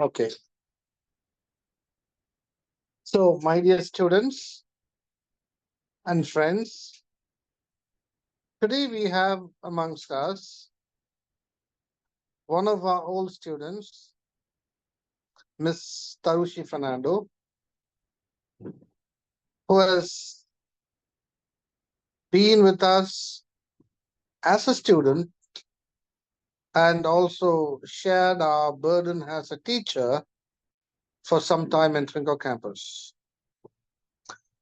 Okay. So, my dear students and friends, today we have amongst us one of our old students, Miss Tharushi Fernando, who has been with us as a student and also shared our burden as a teacher for some time in Trinco campus.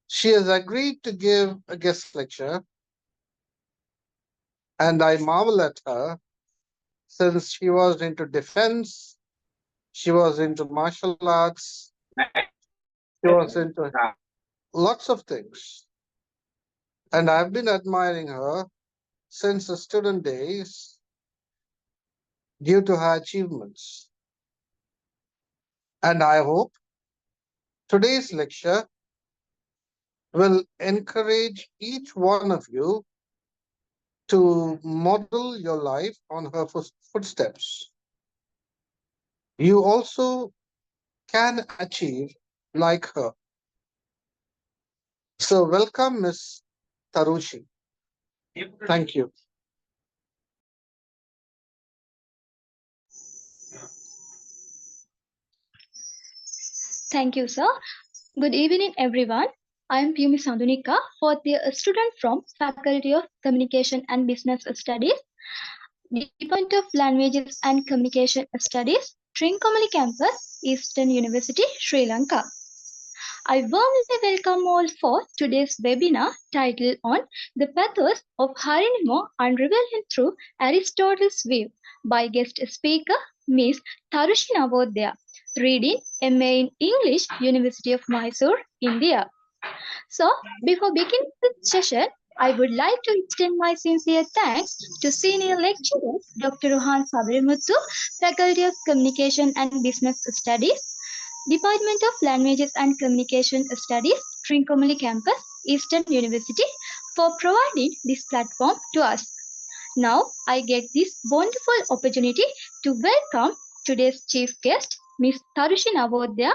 She has agreed to give a guest lecture, and I marvel at her since she was into defense, she was into martial arts, she was into lots of things. And I've been admiring her since the student days due to her achievements. And I hope today's lecture will encourage each one of you to model your life on her footsteps. You also can achieve like her. So, welcome, Miss Tharushi. Thank you. Thank you, sir. Good evening, everyone. I am Pumi Sandunika, fourth year student from Faculty of Communication and Business Studies, Department of Languages and Communication Studies, Trincomalee Campus, Eastern University, Sri Lanka. I warmly welcome all for today's webinar titled on The Pathos of Hieronimo Unraveling Through Aristotle's View by guest speaker Ms. Tharushi Navodaya, reading MA in English, University of Mysore, India. So, before beginning this session, I would like to extend my sincere thanks to Senior Lecturer Dr. Rohan Sabrimuthu, Faculty of Communication and Business Studies, Department of Languages and Communication Studies, Trincomalee Campus, Eastern University, for providing this platform to us. Now, I get this wonderful opportunity to welcome today's chief guest, Ms. Tharushi Navodaya,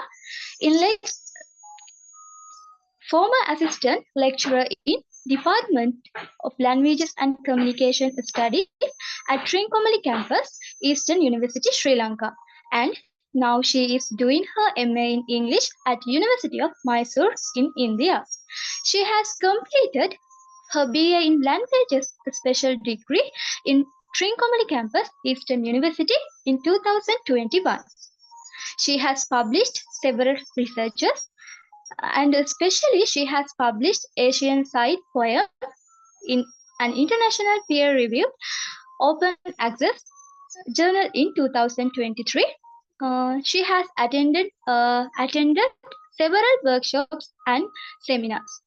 former assistant lecturer in Department of Languages and Communication Studies at Trincomalee Campus, Eastern University, Sri Lanka. And now she is doing her MA in English at University of Mysore in India. She has completed her BA in Languages special degree in Trincomalee Campus, Eastern University in 2021. She has published several researches, and especially she has published Asian Side Poem in an international peer-reviewed open access journal in 2023. She has attended several workshops and seminars,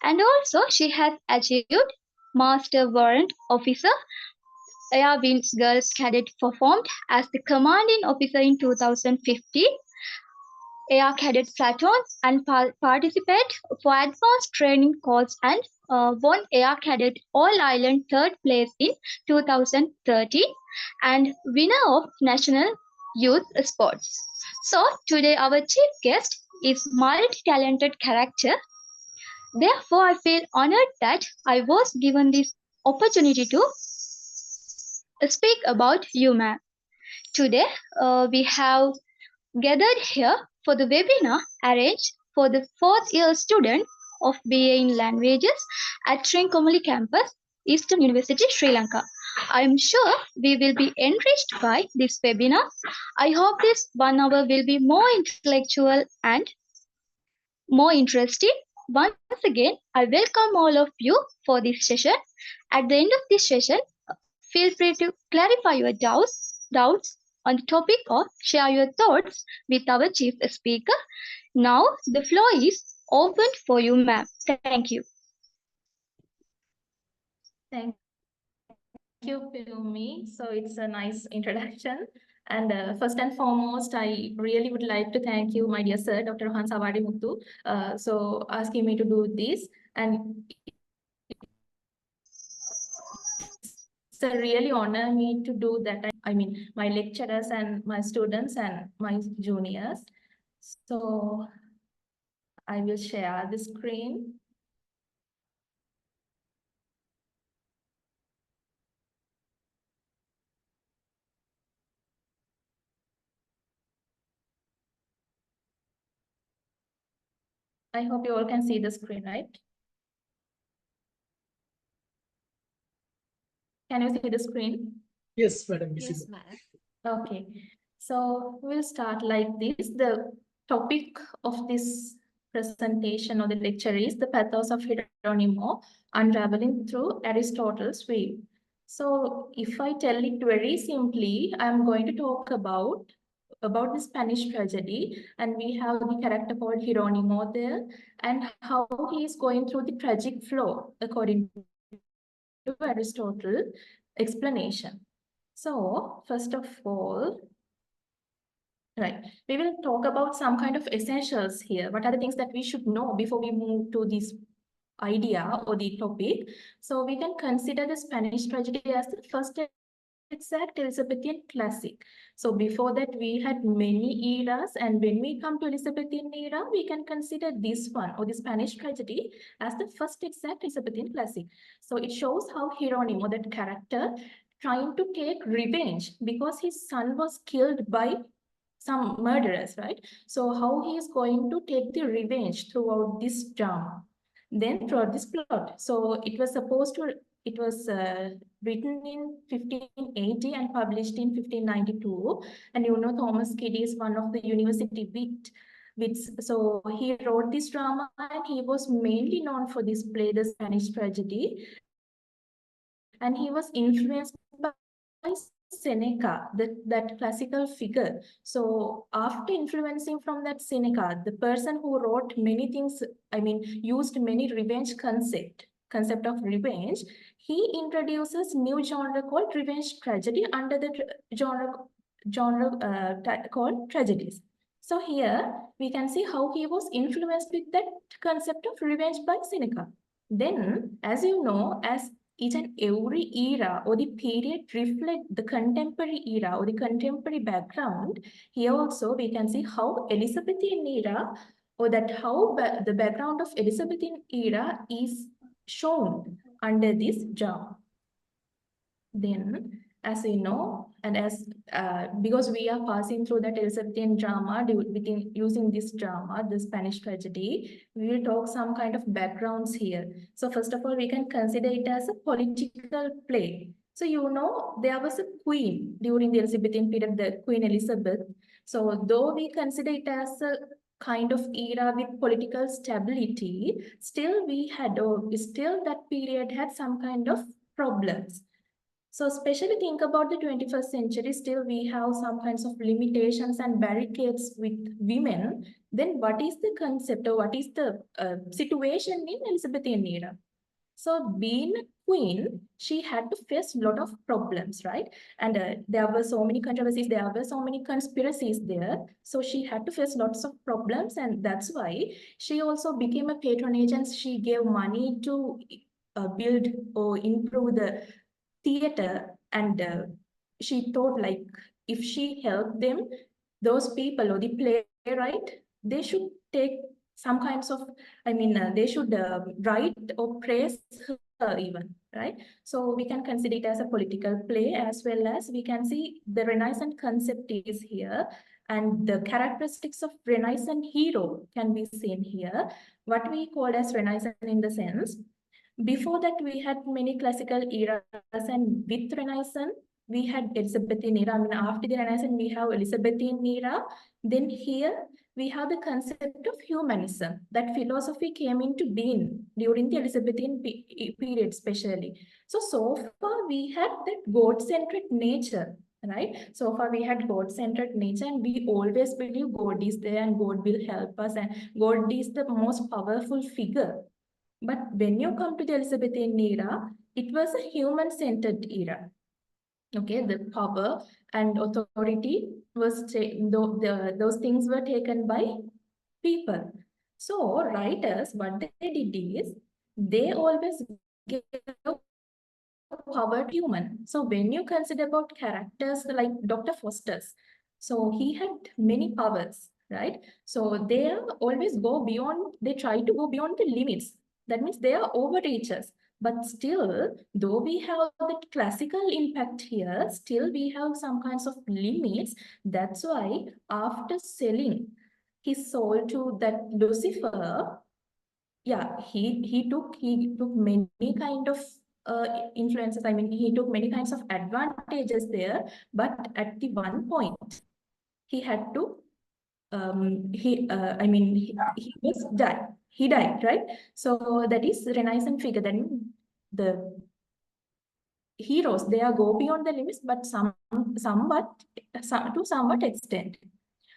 and also she has achieved Master Warrant Officer. Air Wings Girls Cadet performed as the commanding officer in 2015. Air Cadet Platoon and participate for advanced training course and won Air Cadet All Island third place in 2013 and winner of National Youth Sports. So today our chief guest is multi-talented character. Therefore, I feel honored that I was given this opportunity to speak about you, ma'am. Today, we have gathered here for the webinar arranged for the fourth year student of BA in Languages at Trincomalee Campus, Eastern University, Sri Lanka. I am sure we will be enriched by this webinar. I hope this 1 hour will be more intellectual and more interesting. Once again, I welcome all of you for this session. At the end of this session, feel free to clarify your doubts on the topic or share your thoughts with our chief speaker. Now, the floor is open for you, ma'am. Thank you. Thank you, Pumi. So it's a nice introduction. And first and foremost, I really would like to thank you, my dear sir, Dr. Rohan Sabrimuthu, so asking me to do this. And It's a really honor me to do that. I mean, my lecturers and my students and my juniors. So I will share the screen. I hope you all can see the screen, right? Can you see the screen? Yes, madam. Yes, madam. Okay, so we'll start like this. The topic of this presentation or the lecture is the Pathos of Hieronimo, Unraveling through Aristotle's Way. So if I tell it very simply, I'm going to talk about the Spanish tragedy, and we have the character called Hieronimo there, and how he is going through the tragic flow according to Aristotle explanation. So first of all, right, we will talk about some kind of essentials here. What are the things that we should know before we move to this idea or the topic? So we can consider the Spanish tragedy as the first exact Elizabethan classic. So before that, we had many eras, and when we come to Elizabethan era, we can consider this one or the Spanish tragedy as the first exact Elizabethan classic. So it shows how Hieronimo, that character, trying to take revenge because his son was killed by some murderers, right? So how he is going to take the revenge throughout this drama, then throughout this plot. So it was written in 1580 and published in 1592. And you know, Thomas Kidd is one of the university wits. So he wrote this drama, and he was mainly known for this play, The Spanish Tragedy. And he was influenced by Seneca, that classical figure. So after influencing from that Seneca, the person who wrote many things, I mean, used many revenge concept of revenge, he introduces new genre called revenge tragedy under the genre called tragedies. So here we can see how he was influenced with that concept of revenge by Seneca. Then, as you know, as each and every era or the period reflect the contemporary era or the contemporary background, here also we can see how Elizabethan era or that how the background of Elizabethan era is shown under this drama. Then, as we know, and as because we are passing through that Elizabethan drama using this drama, the Spanish tragedy, we will talk some kind of backgrounds here. So first of all, we can consider it as a political play. So you know, there was a queen during the Elizabethan period, the Queen Elizabeth. So though we consider it as a kind of era with political stability, still still that period had some kind of problems. So especially think about the 21st century, still we have some kinds of limitations and barricades with women. Then what is the concept or what is the situation in Elizabethan era? So being a queen, she had to face a lot of problems, right? And there were so many controversies, there were so many conspiracies there. So she had to face lots of problems, and that's why she also became a patronage, and she gave money to build or improve the theater. And she thought, like, if she helped them, those people or the playwright, they should take some kinds of, I mean, they should write or praise her even, right? So we can consider it as a political play, as well as we can see the Renaissance concept is here, and the characteristics of Renaissance hero can be seen here. What we call as Renaissance in the sense, before that, we had many classical eras, and with Renaissance, we had Elizabethan era. I mean, after the Renaissance, we have Elizabethan era. Then here, we have the concept of humanism. That philosophy came into being during the Elizabethan period, especially. So far, we had that God-centered nature, right? So far, we had God-centered nature, and we always believe God is there and God will help us, and God is the most powerful figure. But when you come to the Elizabethan era, it was a human-centered era. Okay, the power and authority was those things were taken by people. So writers, what they did is they always gave powered human. So when you consider about characters like Dr. Foster's, so he had many powers, right? So they always go beyond, they try to go beyond the limits. That means they are overreachers. But still, though we have that classical impact here, still we have some kinds of limits. That's why after selling his soul to that Lucifer, yeah, he took many kind of influences. I mean, he took many kinds of advantages there, but at the one point, he had to I mean he was died. He died, right? So that is Renaissance figure. Then the heroes, they are go beyond the limits, but to somewhat extent.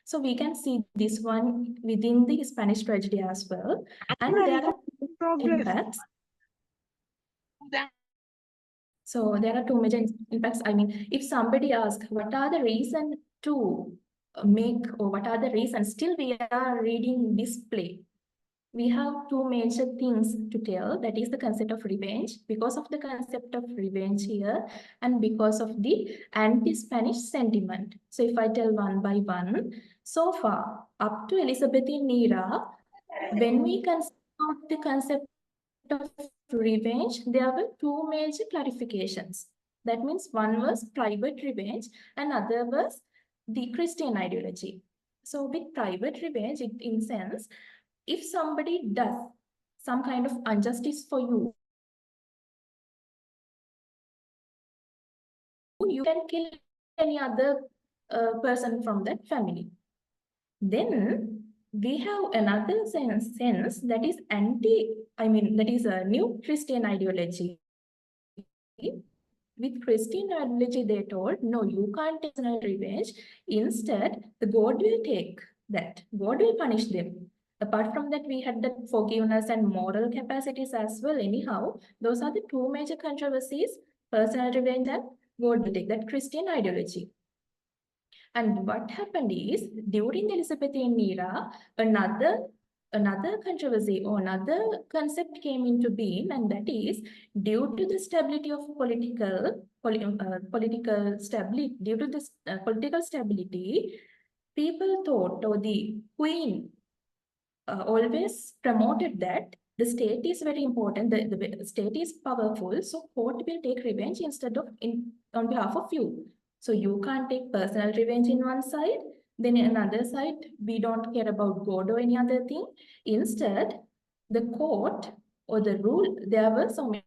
So we can see this one within the Spanish tragedy as well. And there are impacts. So there are two major impacts. I mean, if somebody asks, what are the reasons to make, or what are the reasons still we are reading this play? We have two major things to tell. That is the concept of revenge, because of the concept of revenge here, and because of the anti-Spanish sentiment. So if I tell one by one, so far up to Elizabethan era, when we consider the concept of revenge, there were two major clarifications. That means one was private revenge and other was the Christian ideology. So with private revenge, it in sense, if somebody does some kind of injustice for you, you can kill any other person from that family. Then we have another sense that is that is a new Christian ideology. With Christian ideology, they told, no, you can't take personal revenge. Instead, the God will take that. God will punish them. Apart from that, we had that forgiveness and moral capacities as well. Anyhow, those are the two major controversies, personal revenge and God will take, that Christian ideology. And what happened is, during the Elizabethan era, another controversy or another concept came into being, and that is due to the stability of political stability. Due to this political stability, people thought, or the queen always promoted that the state is very important, the state is powerful, so court will take revenge instead of on behalf of you. So you can't take personal revenge in one side, then in another side, we don't care about God or any other thing. Instead, the court or the rule, there were so many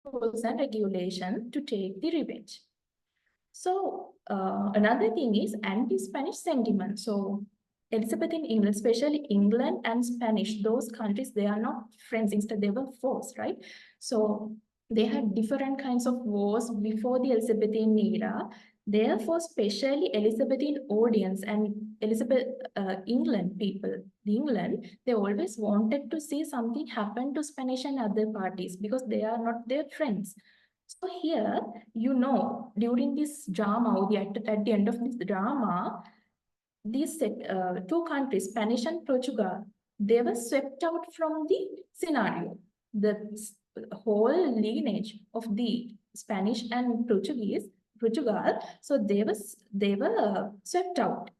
rules and regulation to take the revenge. So another thing is anti-Spanish sentiment. So Elizabethan England, especially England and Spanish, those countries, they are not friends. Instead, they were foes, right? So they had different kinds of wars before the Elizabethan era. Therefore, especially Elizabethan audience and England people, they always wanted to see something happen to Spanish and other parties because they are not their friends. So here, during this drama, or at the end of this drama, these two countries, Spanish and Portugal, they were swept out from the scenario. The whole lineage of the Spanish and Portugal, so they were swept out.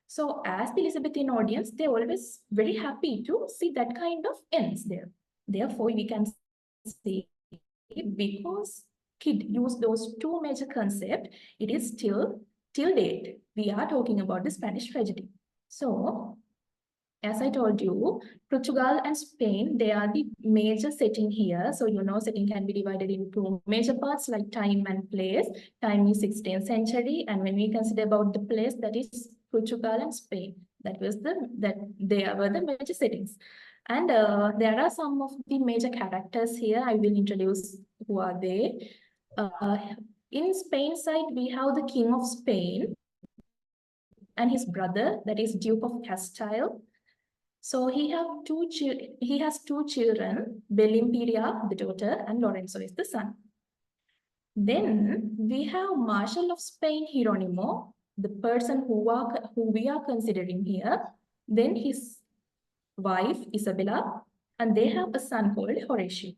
So as the Elizabethan audience, they're always very happy to see that kind of ends there. Therefore, we can say, because Kidd used those two major concepts, it is still, till date, we are talking about the Spanish tragedy. So, as I told you, Portugal and Spain, they are the major setting here. So, setting can be divided into major parts like time and place. Time is 16th century. And when we consider about the place, that is Portugal and Spain. They were the major settings. And there are some of the major characters here. I will introduce who are they. In Spain side, we have the King of Spain and his brother, that is Duke of Castile. So he has two children, Belimpiria, the daughter, and Lorenzo is the son. Then we have Marshal of Spain, Hieronimo, the person who we are considering here. Then his wife, Isabella, and they have a son called Horatio.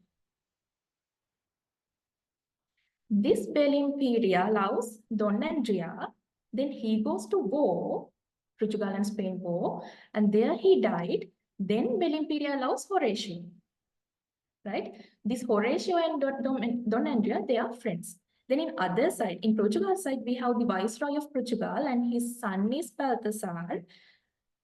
This Belimperia loves Don Andrea. Then he goes to war, Portugal and Spain war, and there he died. Then Belimperia loves Horatio, right? This Horatio and Don Andrea, they are friends. Then in other side, in Portugal side, we have the Viceroy of Portugal and his son is Balthasar.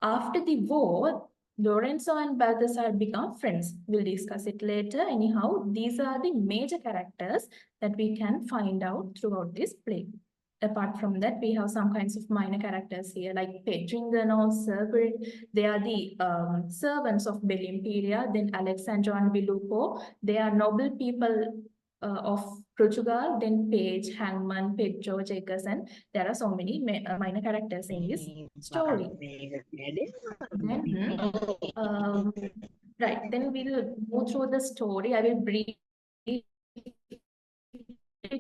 After the war, Lorenzo and Balthasar become friends. We'll discuss it later. Anyhow, these are the major characters that we can find out throughout this play. Apart from that, we have some kinds of minor characters here, like Pedringano, Cerberus. They are the servants of Belimperia. Then Alexandra and Vilupo. They are noble people of Portugal. Then Page, Hangman, Pedro, Jacques, and there are so many minor characters in this story. Then, right, then we'll go through the story. I will briefly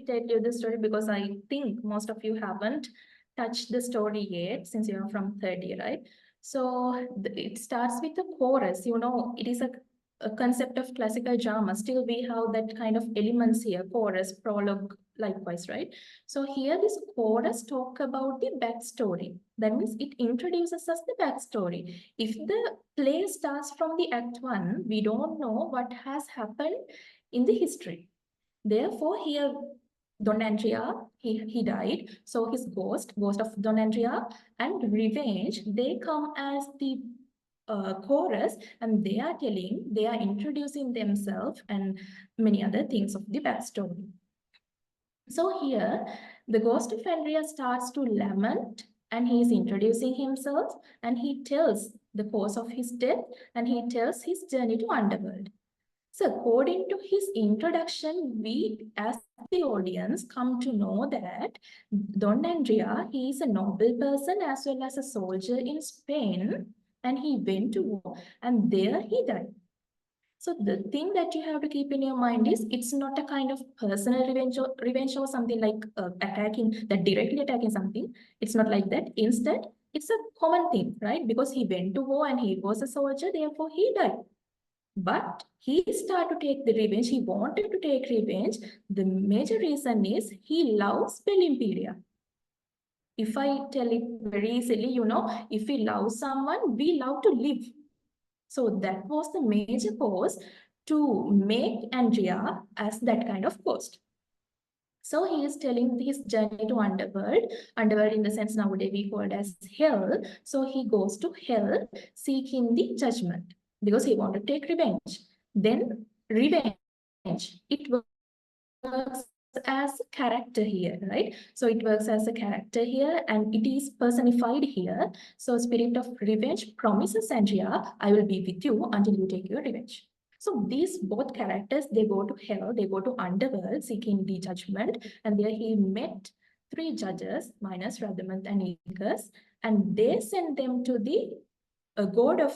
tell you the story because I think most of you haven't touched the story yet since you're from 30, right? So it starts with the chorus. You know, it is a concept of classical drama. Still, we have that kind of elements here, chorus, prologue, likewise, right? So here this chorus talk about the backstory. That means it introduces us the backstory. If the play starts from the act 1, we don't know what has happened in the history. Therefore, here Don Andrea, he died. So his ghost of Don Andrea and revenge, they come as the chorus, and they are introducing themselves and many other things of the backstory. So here, the ghost of Andrea starts to lament and he is introducing himself and he tells the cause of his death and he tells his journey to underworld. So according to his introduction, we as the audience come to know that Don Andrea, he is a noble person as well as a soldier in Spain, and he went to war and there he died. So the thing that you have to keep in your mind is it's not a kind of personal revenge or something like directly attacking something. It's not like that. Instead, it's a common thing, right? Because he went to war and he was a soldier, therefore he died. But he started to take the revenge. He wanted to take revenge. The major reason is he loves Belimperia. If I tell it very easily, you know, if we love someone, we love to live. So that was the major cause to make Andrea as that kind of ghost. So he is telling his journey to underworld in the sense nowadays we call it as hell. So he goes to hell seeking the judgment because he wanted to take revenge. Then revenge, it works as a character here, right? So it works as a character here and it is personified here. So spirit of revenge promises Andrea, I will be with you until you take your revenge. So these both characters, they go to hell, they go to underworld seeking the judgment. And there he met 3 judges, Minos, Radamanth, and Icus, and they sent them to the god of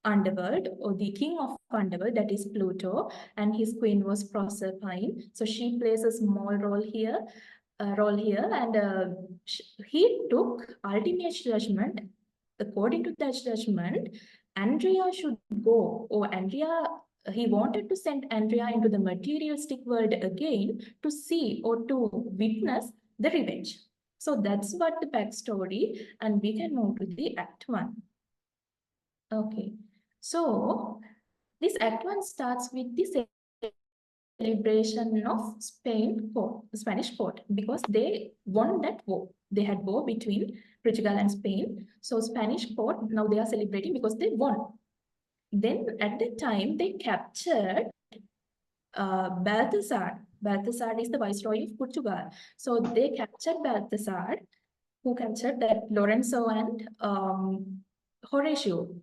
underworld or the king of underworld, that is Pluto, and his queen was Proserpine. So she plays a small role here, and he took ultimate judgment. According to that judgment, Andrea should go, or Andrea, he wanted to send Andrea into the materialistic world again to see or to witness the revenge. So that's what the backstory, and we can move to the Act 1. Okay, so this Act 1 starts with the celebration of Spanish court, because they won that war. They had war between Portugal and Spain. So Spanish court, now they are celebrating because they won. Then at that time, they captured Balthasar. Balthasar is the viceroy of Portugal. So they captured Balthasar, who captured that Lorenzo and Horatio.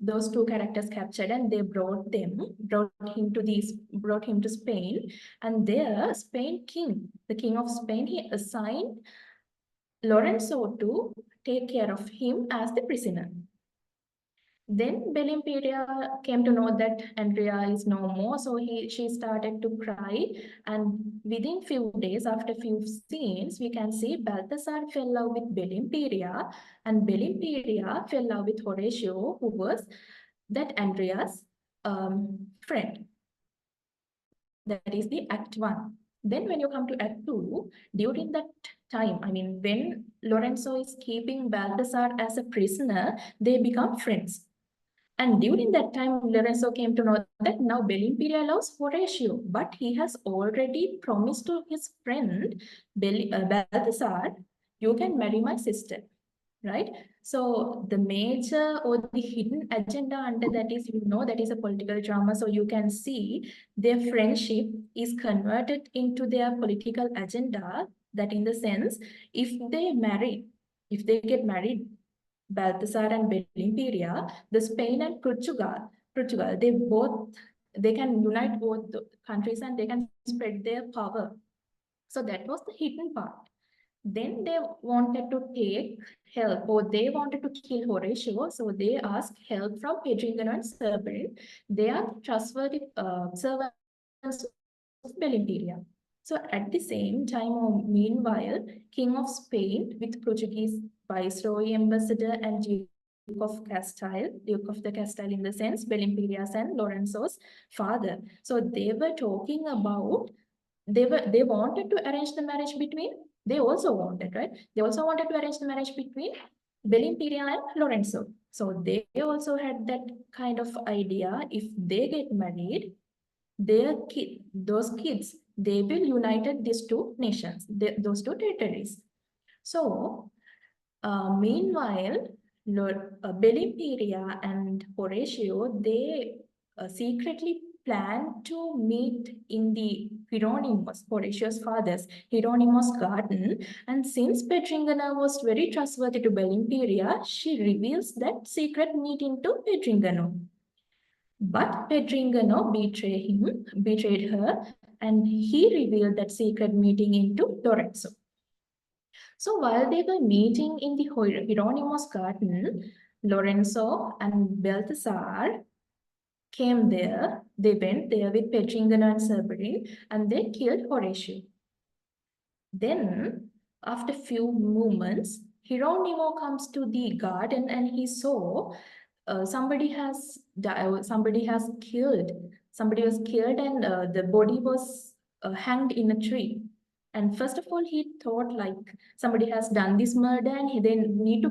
Those 2 characters captured, and they brought him to Spain. And there, the king of Spain, he assigned Lorenzo to take care of him as the prisoner. Then Belimperia came to know that Andrea is no more, so she started to cry. And within few days, after few scenes, we can see Balthasar fell in love with Belimperia, and Belimperia fell in love with Horatio, who was that Andrea's friend. That is the Act 1. Then when you come to Act 2, during that time, I mean, when Lorenzo is keeping Balthasar as a prisoner, they become friends. And during that time, Lorenzo came to know that now Belimperia loves Horatio, but he has already promised to his friend Balthasar, you can marry my sister, right? So the major or the hidden agenda under that is, that is a political drama. So you can see their friendship is converted into their political agenda. That in the sense, if they get married, Balthasar and Belimperia, the Spain and Portugal, they can unite both the countries and they can spread their power. So that was the hidden part. Then they wanted to take help, or they wanted to kill Horatio, so they asked help from Pedringano and Cerberin. They are trustworthy servants of Belimperia. So at the same time, or meanwhile, King of Spain with Portuguese Viceroy, Ambassador, and Duke of the Castile in the sense, Belimperia's and Lorenzo's father. So they were talking about, they wanted to arrange the marriage between, they also wanted, right? They also wanted to arrange the marriage between Belimperia and Lorenzo. So they also had that kind of idea, if they get married, those kids, they will unite these two nations, those two territories. So meanwhile, Belimperia and Horatio, they secretly planned to meet in the Hieronimo's, Horatio's father's, Hieronimo's garden. And since Pedringana was very trustworthy to Belimperia, she reveals that secret meeting to Pedringano. But Pedringano betrayed her, and he revealed that secret meeting into Lorenzo. So while they were meeting in the Hieronimo's garden, Lorenzo and Balthasar came there. They went there with Pedringano and Cerberin, and they killed Horatio. Then, after few moments, Hieronimo comes to the garden and he saw somebody was killed, and the body was hanged in a tree. And first of all, he thought like somebody has done this murder and they need to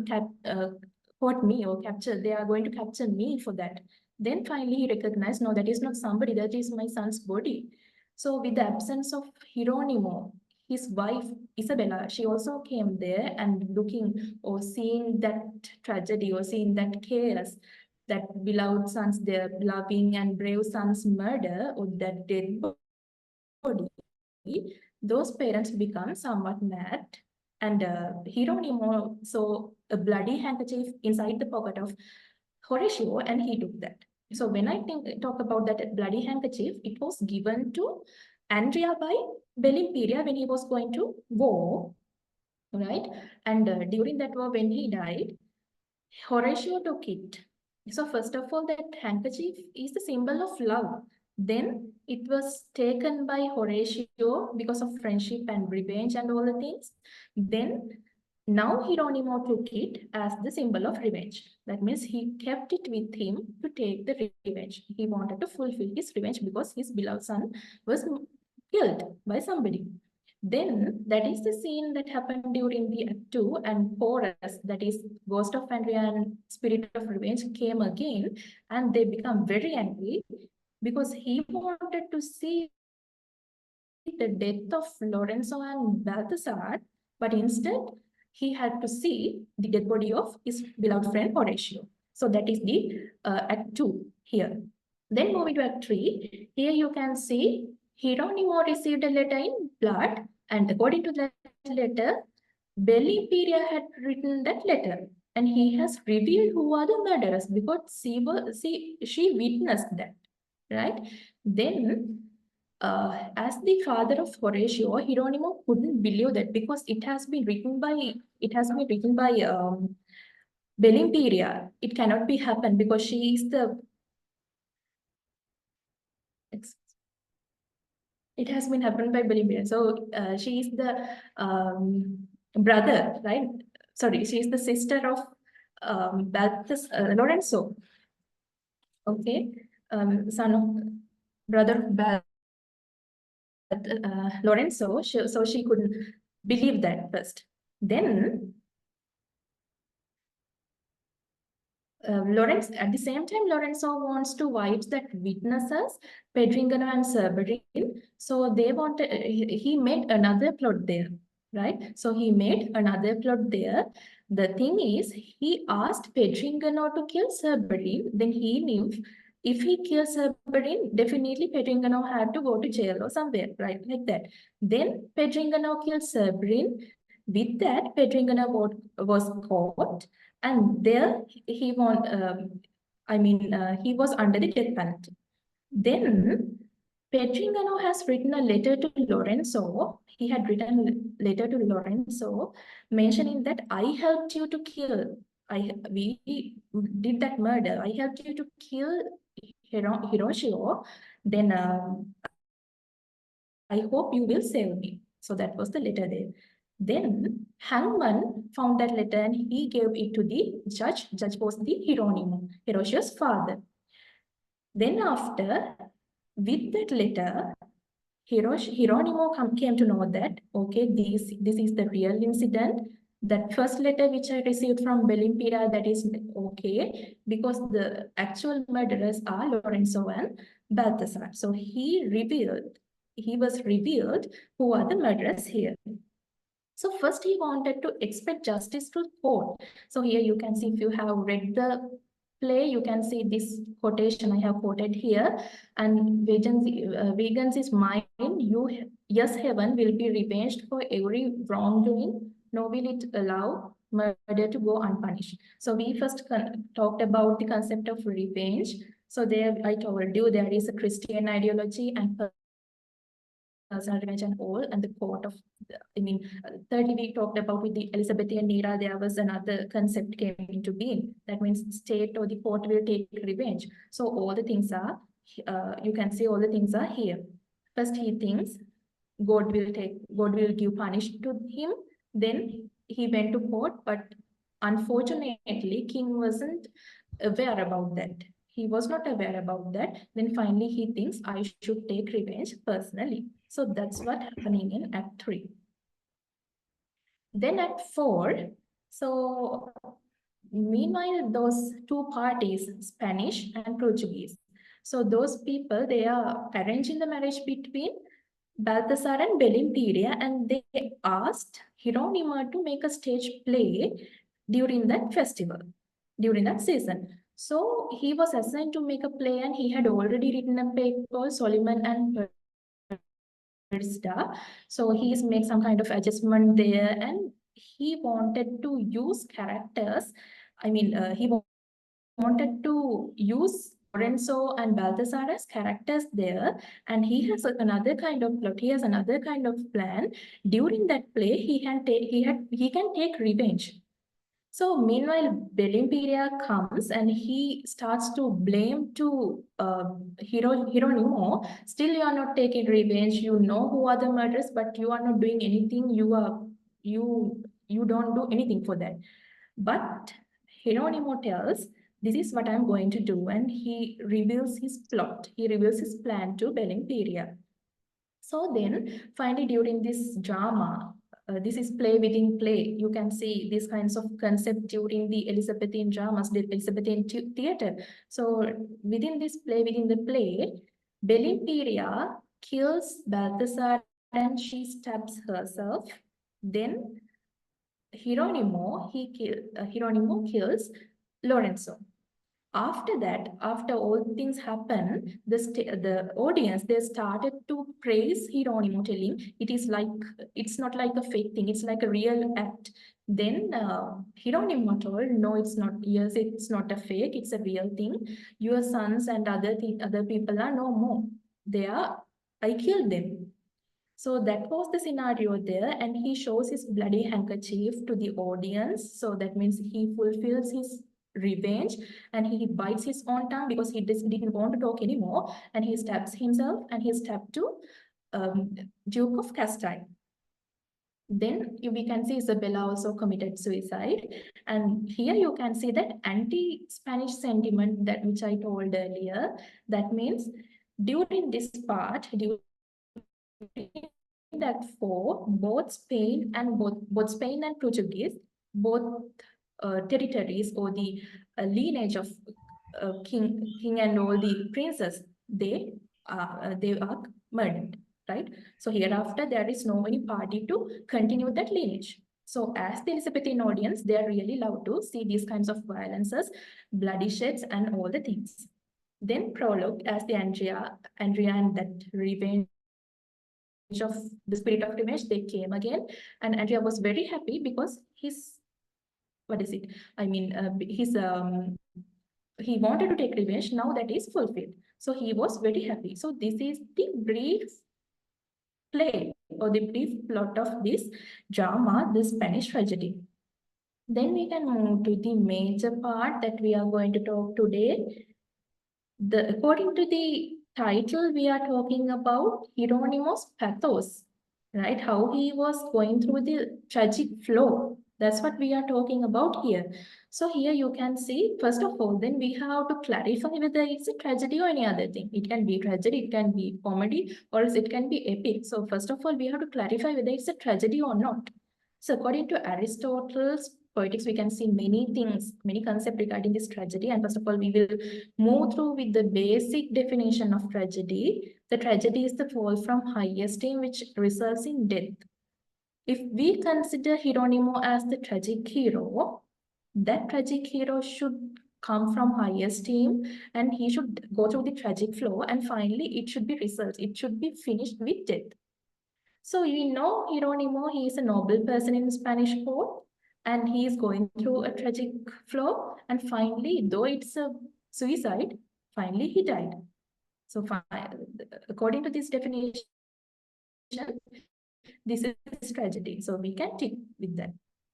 caught me or capture, they are going to capture me for that. Then finally he recognized, no, that is not somebody, that is my son's body. So with the absence of Hieronimo, his wife Isabella, she also came there and looking or seeing that tragedy or seeing that chaos, that beloved son's, their loving and brave son's murder or that dead body, those parents become somewhat mad. And Hieronimo saw a bloody handkerchief inside the pocket of Horatio, and he took that. So when I talk about that bloody handkerchief, it was given to Andrea by Belimperia when he was going to war, right? And during that war, when he died, Horatio took it. So first of all, that handkerchief is the symbol of love. Then it was taken by Horatio because of friendship and revenge and all the things. Then now Hieronimo took it as the symbol of revenge. That means he kept it with him to take the revenge. He wanted to fulfill his revenge because his beloved son was killed by somebody. Then that is the scene that happened during the Act 2, and Porus, that is Ghost of Andrea and Spirit of Revenge, came again, and they become very angry because he wanted to see the death of Lorenzo and Balthasar, but instead he had to see the dead body of his beloved friend Horatio. So that is the Act 2 here. Then moving to Act 3, here you can see Hieronimo received a letter in blood, and according to that letter, Belimperia had written that letter, and he has revealed who are the murderers because she witnessed that, right? Then, as the father of Horatio, Hieronimo couldn't believe that because it has been written by Belimperia. It cannot be happened because she is the. It has been happened by Belimperia. So she is the brother, right? Sorry, she is the sister of Lorenzo. Okay, son of brother of Lorenzo, so she couldn't believe that first. Then Lorenzo, at the same time, Lorenzo wants to wipe that witnesses, Pedringano and Cerberin. So they wanted, he made another plot there, right? So he made another plot there. The thing is, he asked Pedringano to kill Cerberin. Then he knew if he kills Cerberin, definitely Pedringano had to go to jail or somewhere, right? Like that. Then Pedringano killed Cerberin. With that, Pedringano was caught. And there he he was under the death penalty. Then Pedringano has written a letter to Lorenzo. He had written a letter to Lorenzo mentioning that I helped you to kill. We did that murder. I helped you to kill Hiroshio. Then I hope you will save me. So that was the letter there. Then Hangman found that letter and he gave it to the judge. Judge was the Hieronimo, Hiroshio's father. Then after, with that letter, Hieronimo came to know that, okay, this is the real incident. That first letter which I received from Belimpira, that is okay, because the actual murderers are Lorenzo and Balthasar. So he was revealed who are the murderers here. So first he wanted to expect justice to court. So here you can see, if you have read the play, you can see this quotation I have quoted here. And vengeance is mine. Yes, heaven will be revenged for every wrongdoing, nor will it allow murder to go unpunished. So we first talked about the concept of revenge. So there I told you there is a Christian ideology and personal revenge and all, and the court of, 30 we talked about with the Elizabethan era, there was another concept came into being. That means state or the court will take revenge. So all the things are, you can say all the things are here. First he thinks God will give punishment to him. Then he went to court, but unfortunately, king wasn't aware about that. He was not aware about that. Then finally he thinks I should take revenge personally. So that's what happening in Act 3. Then Act 4, so meanwhile, those two parties, Spanish and Portuguese. So those people, they are arranging the marriage between Balthasar and Belimperia, and they asked Hieronimo to make a stage play during that festival, during that season. So he was assigned to make a play, and he had already written a play called Solomon and Persida. So he's made some kind of adjustment there, and he wanted to use characters. He wanted to use Lorenzo and Balthasar as characters there, and he has another kind of plot. He has another kind of plan. During that play, he can take revenge. So meanwhile, Belimperia comes and he starts to blame to Hieronimo. Still, you are not taking revenge. You know who are the murderers, but you are not doing anything. You don't do anything for that. But Hieronimo tells, this is what I'm going to do, and he reveals his plot. He reveals his plan to Belimperia. So then, finally, during this drama, this is play within play. You can see these kinds of concept during the Elizabethan dramas, the Elizabethan theater. So within this play, within the play, Belimperia kills Balthasar and she stabs herself. Then Hieronimo kills Lorenzo. After that, after all things happen, the audience, they started to praise Hieronimo, telling it's not like a fake thing, it's like a real act. Then Hieronimo told, no, it's not. Yes, it's not a fake, it's a real thing. Your sons and other people are no more. I killed them. So that was the scenario there, and he shows his bloody handkerchief to the audience. So that means he fulfills his revenge, and he bites his own tongue because he didn't want to talk anymore, and he stabs himself, and he stabbed to Duke of Castile. Then we can see Isabella also committed suicide, and here you can see that anti-Spanish sentiment that which I told earlier. That means during this part, during in Act 4, both Spain and Portuguese, both territories or the lineage of king and all the princes, they are murdered, right? So hereafter there is no any party to continue that lineage. So as the Elizabethan audience, they are really love to see these kinds of violences, bloody sheds, and all the things. Then prologue as the Andrea and that revenge of the spirit of revenge, they came again, and Andrea was very happy because his what is it? I mean, he wanted to take revenge. Now that is fulfilled, so he was very happy. So this is the brief play or the brief plot of this drama, the Spanish tragedy. Then we can move to the major part that we are going to talk today. According to the title, we are talking about Hieronimo's Pathos, right? How he was going through the tragic flow. That's what we are talking about here. So here you can see, first of all, then we have to clarify whether it's a tragedy or any other thing. It can be tragedy, it can be comedy, or else it can be epic. So first of all, we have to clarify whether it's a tragedy or not. So according to Aristotle's poetics, we can see many things, many concepts regarding this tragedy. And first of all, we will move through with the basic definition of tragedy. The tragedy is the fall from high esteem which results in death. If we consider Hieronimo as the tragic hero, that tragic hero should come from high esteem and he should go through the tragic flow, and finally it should be results. It should be finished with death. So we know Hieronimo, he is a noble person in Spanish court, and he is going through a tragic flow, and finally, though it's a suicide, finally he died. So according to this definition, this is tragedy. So we can tick with that.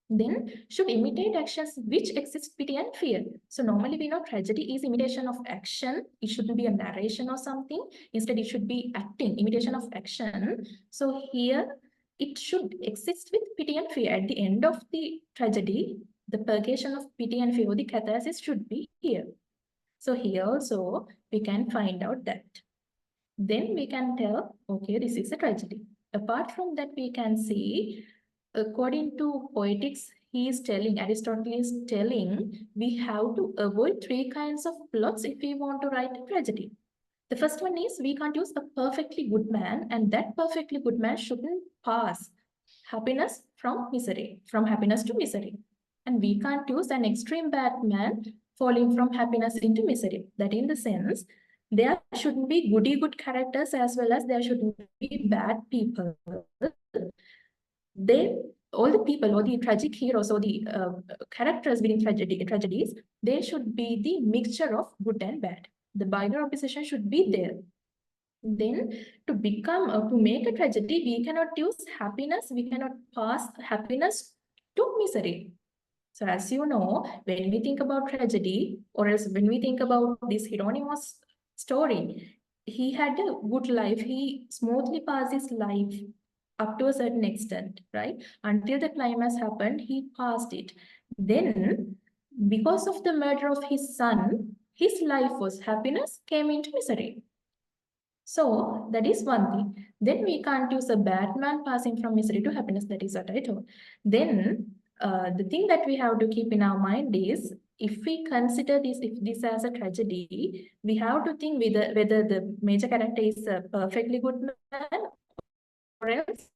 Then should imitate actions which exist pity and fear. So normally we know tragedy is imitation of action. It shouldn't be a narration or something. Instead, it should be acting, imitation of action. So here it should exist with pity and fear. At the end of the tragedy, the purgation of pity and fear, the catharsis should be here. So here also we can find out that. Then we can tell, okay, this is a tragedy. Apart from that, we can see, according to poetics, Aristotle is telling, we have to avoid three kinds of plots if we want to write a tragedy. The first one is we can't use a perfectly good man, and that perfectly good man shouldn't pass happiness from misery, from happiness to misery. And we can't use an extreme bad man falling from happiness into misery. That in the sense, there shouldn't be goody good characters as well as there shouldn't be bad people. All the people or the tragic heroes or the characters within tragedies, they should be the mixture of good and bad. The binary opposition should be there. Then to make a tragedy, we cannot use happiness, we cannot pass happiness to misery. So as you know, when we think about tragedy, or else when we think about this Hieronimo's story, he had a good life, he smoothly passed his life up to a certain extent, right? Until the climax happened, he passed it. Then, because of the murder of his son, his life was happiness, came into misery. So that is one thing. Then we can't use a bad man passing from misery to happiness. That is what I told. Then the thing that we have to keep in our mind is, if we consider this as a tragedy, we have to think whether the major character is a perfectly good man or else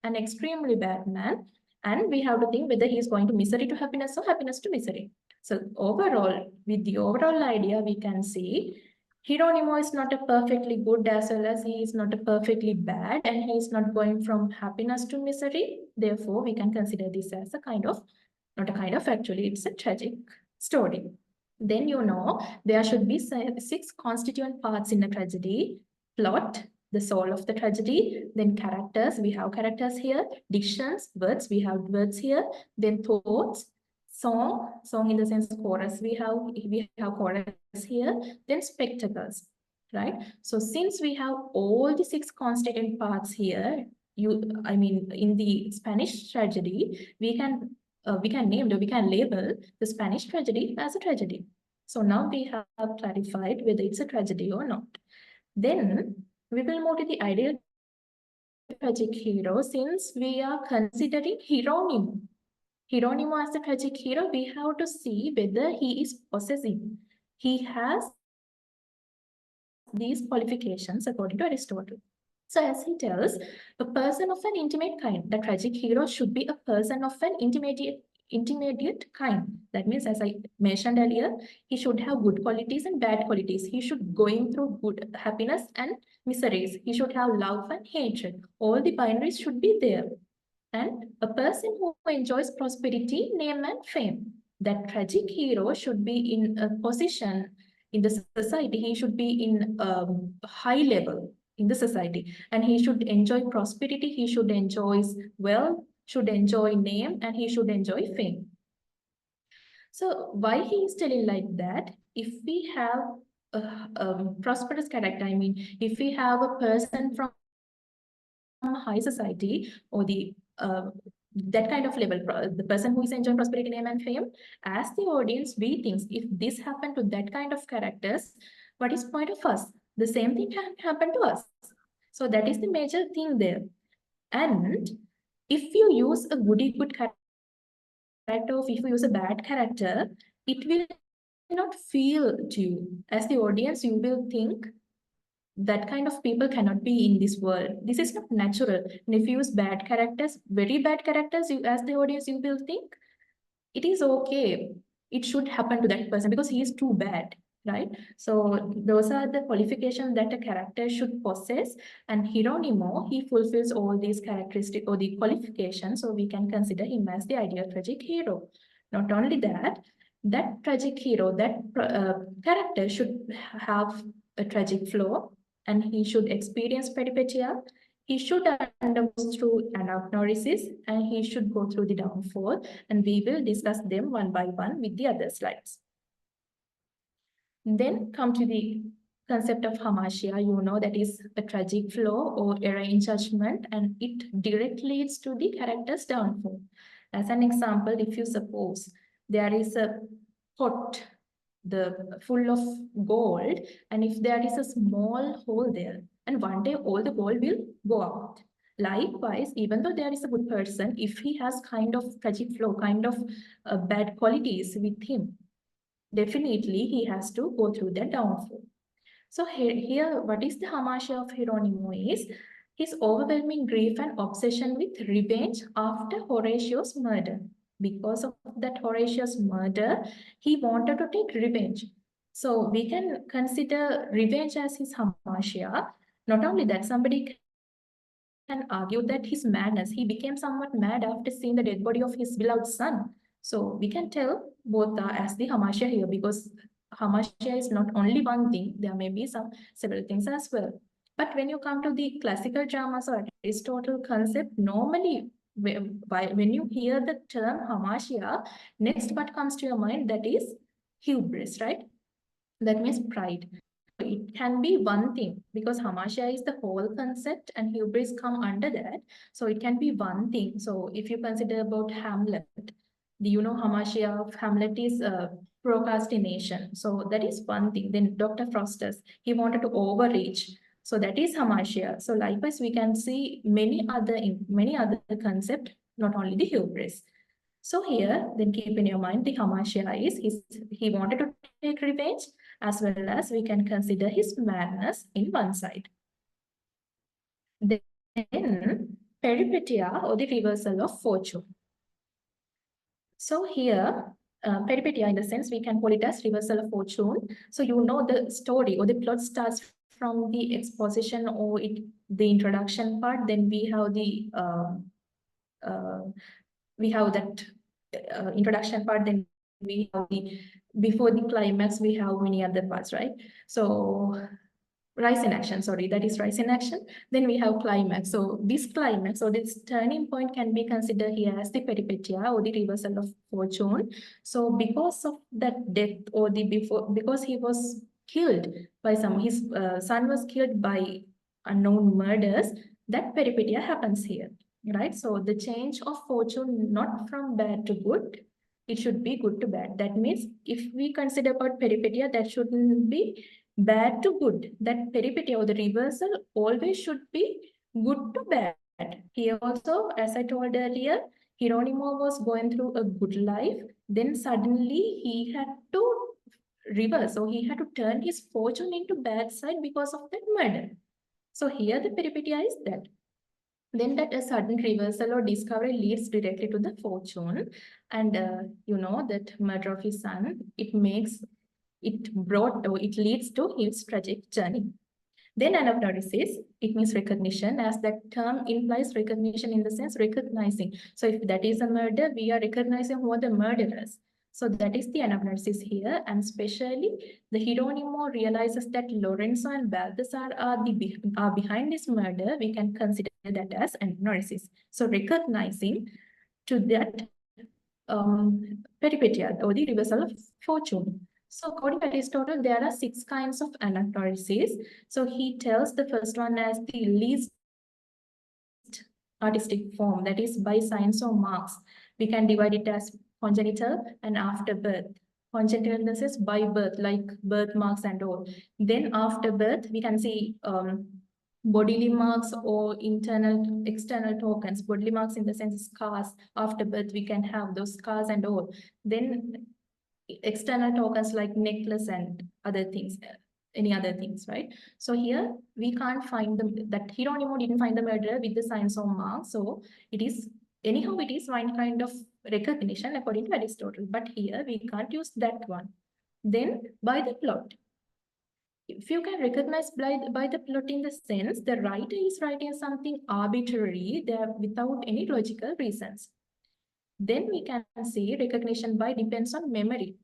an extremely bad man. And we have to think whether he is going to misery to happiness or happiness to misery. So overall, with the overall idea, we can see Hieronimo is not a perfectly good as well as he is not a perfectly bad, and he is not going from happiness to misery. Therefore, we can consider this as actually, it's a tragic story. Then there should be 6 constituent parts in a tragedy: plot, the soul of the tragedy, then characters, we have characters here, dictions, words, we have words here, then thoughts, song in the sense chorus, we have chorus here, then spectacles, right? So since we have all the 6 constituent parts here, in the Spanish tragedy, we can label the Spanish tragedy as a tragedy. So now we have clarified whether it's a tragedy or not. Then we will move to the ideal tragic hero since we are considering Hieronimo. Hieronimo as the tragic hero, we have to see whether he is possessive. He has these qualifications according to Aristotle. So as he tells, a person of an intimate kind, the tragic hero should be a person of an intermediate kind. That means, as I mentioned earlier, he should have good qualities and bad qualities. He should going through good happiness and miseries. He should have love and hatred. All the binaries should be there. And a person who enjoys prosperity, name and fame. That tragic hero should be in a position in the society. He should be in a high level in the society, and he should enjoy prosperity. He should enjoy wealth, should enjoy name, and he should enjoy fame. So why he is telling like that? If we have a prosperous character, I mean, if we have a person from high society or the that kind of level, the person who is enjoying prosperity, name and fame, as the audience, we think if this happened to that kind of characters, what is point of us? The same thing can happen to us. So that is the major thing there. And if you use a goody good character, or if you use a bad character, it will not feel to you. As the audience, you will think that kind of people cannot be in this world. This is not natural. And if you use bad characters, very bad characters, you as the audience, you will think it is okay. It should happen to that person because he is too bad, right? So those are the qualifications that a character should possess. And Hieronimo, he fulfills all these characteristics or the qualifications, so we can consider him as the ideal tragic hero. Not only that, that tragic hero, that character should have a tragic flaw, and he should experience peripetia. He should undergo through anagnorisis, and he should go through the downfall, and we will discuss them one by one with the other slides. Then come to the concept of hamartia. You know that is a tragic flaw or error in judgment, and it directly leads to the character's downfall. As an example, if you suppose there is a pot full of gold, and if there is a small hole there, and one day all the gold will go out. Likewise, even though there is a good person, if he has kind of tragic flow, kind of bad qualities with him, definitely he has to go through that downfall. So here what is the hamartia of Hieronimo is his overwhelming grief and obsession with revenge after Horatio's murder. Because of that Horatius murder, he wanted to take revenge. So we can consider revenge as his hamartia. Not only that, somebody can argue that his madness, he became somewhat mad after seeing the dead body of his beloved son. So we can tell both are as the hamartia here, because hamartia is not only one thing, there may be several things as well. But when you come to the classical dramas or Aristotle concept, normally when you hear the term hamartia, next what comes to your mind, that is hubris, right? That means pride. It can be one thing because hamartia is the whole concept and hubris come under that. So it can be one thing. So if you consider about Hamlet, hamartia of Hamlet is procrastination. So that is one thing. Then Dr. Faustus, he wanted to overreach. So that is hamartia. So likewise, we can see many other concept, not only the hubris. So here, then keep in your mind, the hamartia is he wanted to take revenge, as well as we can consider his madness in one side. Then peripetia, or the reversal of fortune. So here, peripetia, in the sense, we can call it as reversal of fortune. So you know the story or the plot starts from the exposition or the introduction part. Then we have the that introduction part. Then we have before the climax, we have many other parts, right? So rise in action, sorry, that is rise in action. Then we have climax. So this climax or this turning point can be considered here as the peripetia or the reversal of fortune. So because of that death or because he was killed by his son was killed by unknown murders, that peripetia happens here, right? So the change of fortune, not from bad to good, it should be good to bad. That means if we consider about peripetia, that shouldn't be bad to good. That peripetia or the reversal always should be good to bad. Here also, as I told earlier, Hieronimo was going through a good life. Then suddenly he had to reverse. So he had to turn his fortune into bad side because of that murder. So here the peripetia is that. Then that a sudden reversal or discovery leads directly to the fortune. And you know that murder of his son, it leads to his tragic journey. Then anapnesis, it means recognition, as that term implies recognition in the sense recognizing. So if that is a murder, we are recognizing who are the murderers. So that is the anapnesis here, and especially the Hieronimo realizes that Lorenzo and Balthasar are behind this murder. We can consider that as anapnesis. So recognizing to that peripetia or the reversal of fortune. So according to Aristotle, there are 6 kinds of anapnesis. So he tells the first one as the least artistic form, that is by signs or marks. We can divide it as congenital and after birth. Congenital in the sense by birth, like birthmarks and all. Then after birth, we can see bodily marks or external tokens. Bodily marks in the sense scars. After birth, we can have those scars and all. Then external tokens like necklace and other things, any other things, right? So here we can't find that Hieronimo didn't find the murderer with the signs or marks. So it is anyhow it is one kind of recognition according to Aristotle. But here we can't use that one. Then by the plot. If you can recognize by the plot in the sense the writer is writing something arbitrary there without any logical reasons. Then we can see recognition by depends on memory.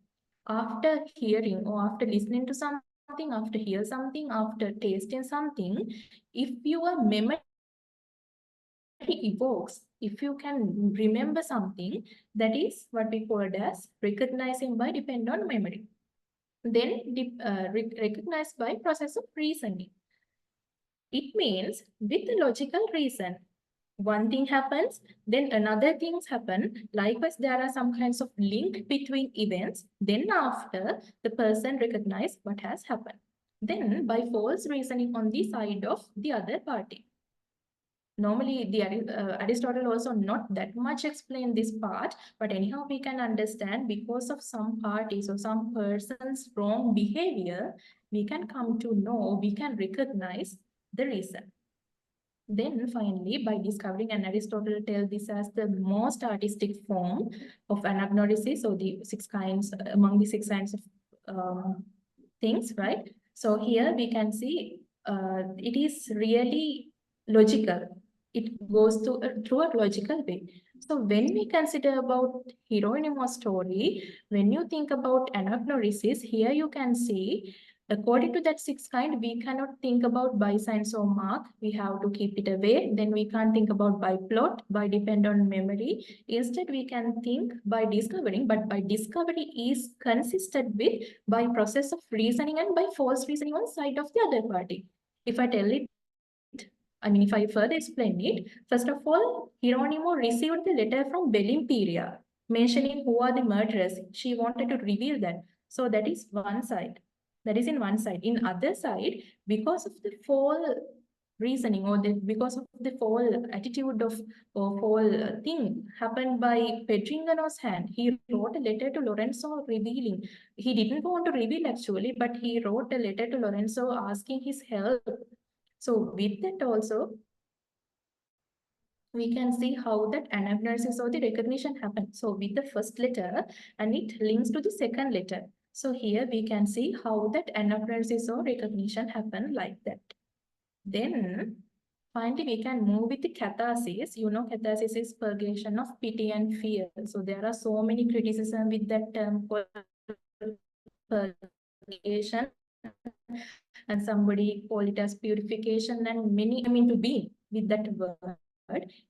After hearing or after listening to something, after hear something, after tasting something, if your memory evokes, if you can remember something, that is what we call as recognizing by depend on memory. Then recognize by process of reasoning. It means with the logical reason, one thing happens, then another things happen. Likewise, there are some kinds of link between events. Then after, the person recognize what has happened. Then by false reasoning on the side of the other party. Normally, the Aristotle also not that much explain this part, but anyhow we can understand because of some parties or some person's wrong behavior, we can come to know, we can recognize the reason. Then finally, by discovering, and Aristotle tells this as the most artistic form of anagnosis, or the 6 kinds, among the 6 kinds of things, right? So here we can see it is really logical. It goes through a logical way. So when we consider about Hieronimo's story, when you think about anagnosis, here you can see according to that 6 kind, we cannot think about by signs or mark. We have to keep it away. Then we can't think about by plot, by depend on memory. Instead, we can think by discovering, but by discovery is consistent with by process of reasoning and by false reasoning on side of the other party. If I tell it, if I further explain it, first of all, Hieronimo received the letter from Belimperia mentioning who are the murderers. She wanted to reveal that. So that is one side. That is in one side. In other side, because of the false reasoning or because of the false attitude of or false thing happened by Pedringano's hand, he wrote a letter to Lorenzo revealing. He didn't want to reveal actually, but he wrote a letter to Lorenzo asking his help. So with that also, we can see how that anagnosis or the recognition happens. So with the first letter, and it links to the second letter. So here we can see how that anagnosis or recognition happen like that. Then finally we can move with the catharsis. You know, catharsis is purgation of pity and fear. So there are so many criticism with that term purgation, and somebody call it as purification, and many come into being with that word.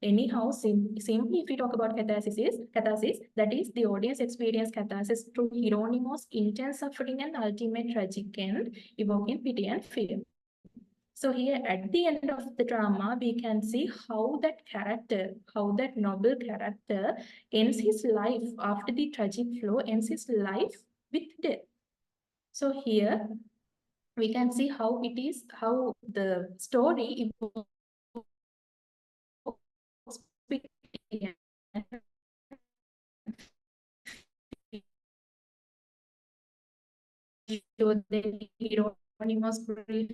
Anyhow, simply if we talk about catharsis, that is the audience experience catharsis through Hieronimo's intense suffering and ultimate tragic end, evoking pity and fear. So here at the end of the drama, we can see how that character, how that noble character ends his life after the tragic flow, ends his life with death. So here we can see how it is, how the story the Hieronimo's grief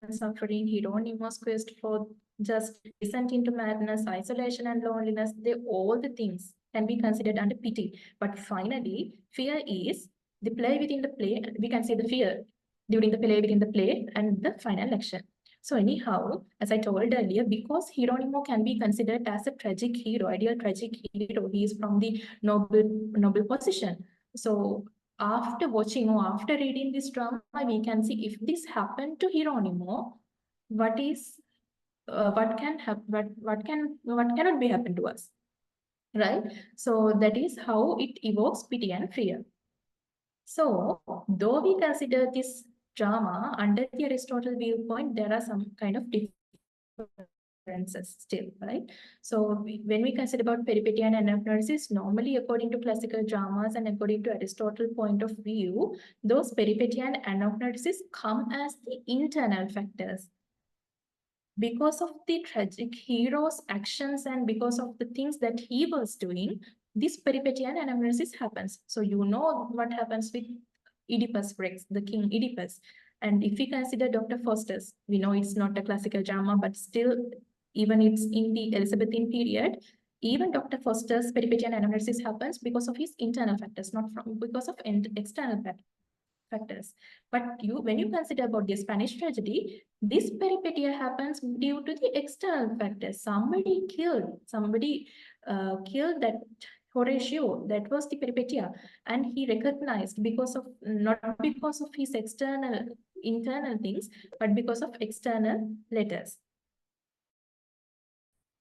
and suffering, Hieronimo's quest for just descent into madness, isolation and loneliness, all the things can be considered under pity. But finally, fear is the play within the play. We can see the fear during the play within the play and the final action. So anyhow, as I told earlier, because Hieronimo can be considered as a tragic hero, ideal tragic hero, he is from the noble position. So after watching or after reading this drama, we can see if this happened to Hieronimo, what cannot be happen to us, right? So that is how it evokes pity and fear. So though we consider this drama under the Aristotle viewpoint, there are some kind of differences still, right? So when we consider about peripety and anapnesis, normally according to classical dramas and according to Aristotle point of view, those peripety and anapnesis come as the internal factors. Because of the tragic hero's actions and because of the things that he was doing, this peripety and anamnesis happens. So you know what happens with Oedipus Rex, the king Oedipus. And if we consider Dr. Faustus, we know it's not a classical drama, but still, even it's in the Elizabethan period, even Dr. Faustus' peripety and anamnesis happens because of his internal factors, not because of external factors. But when you consider about the Spanish tragedy, this peripetia happens due to the external factors. Somebody killed that Horatio. That was the peripetia, and he recognized because of not because of his internal things, but because of external letters.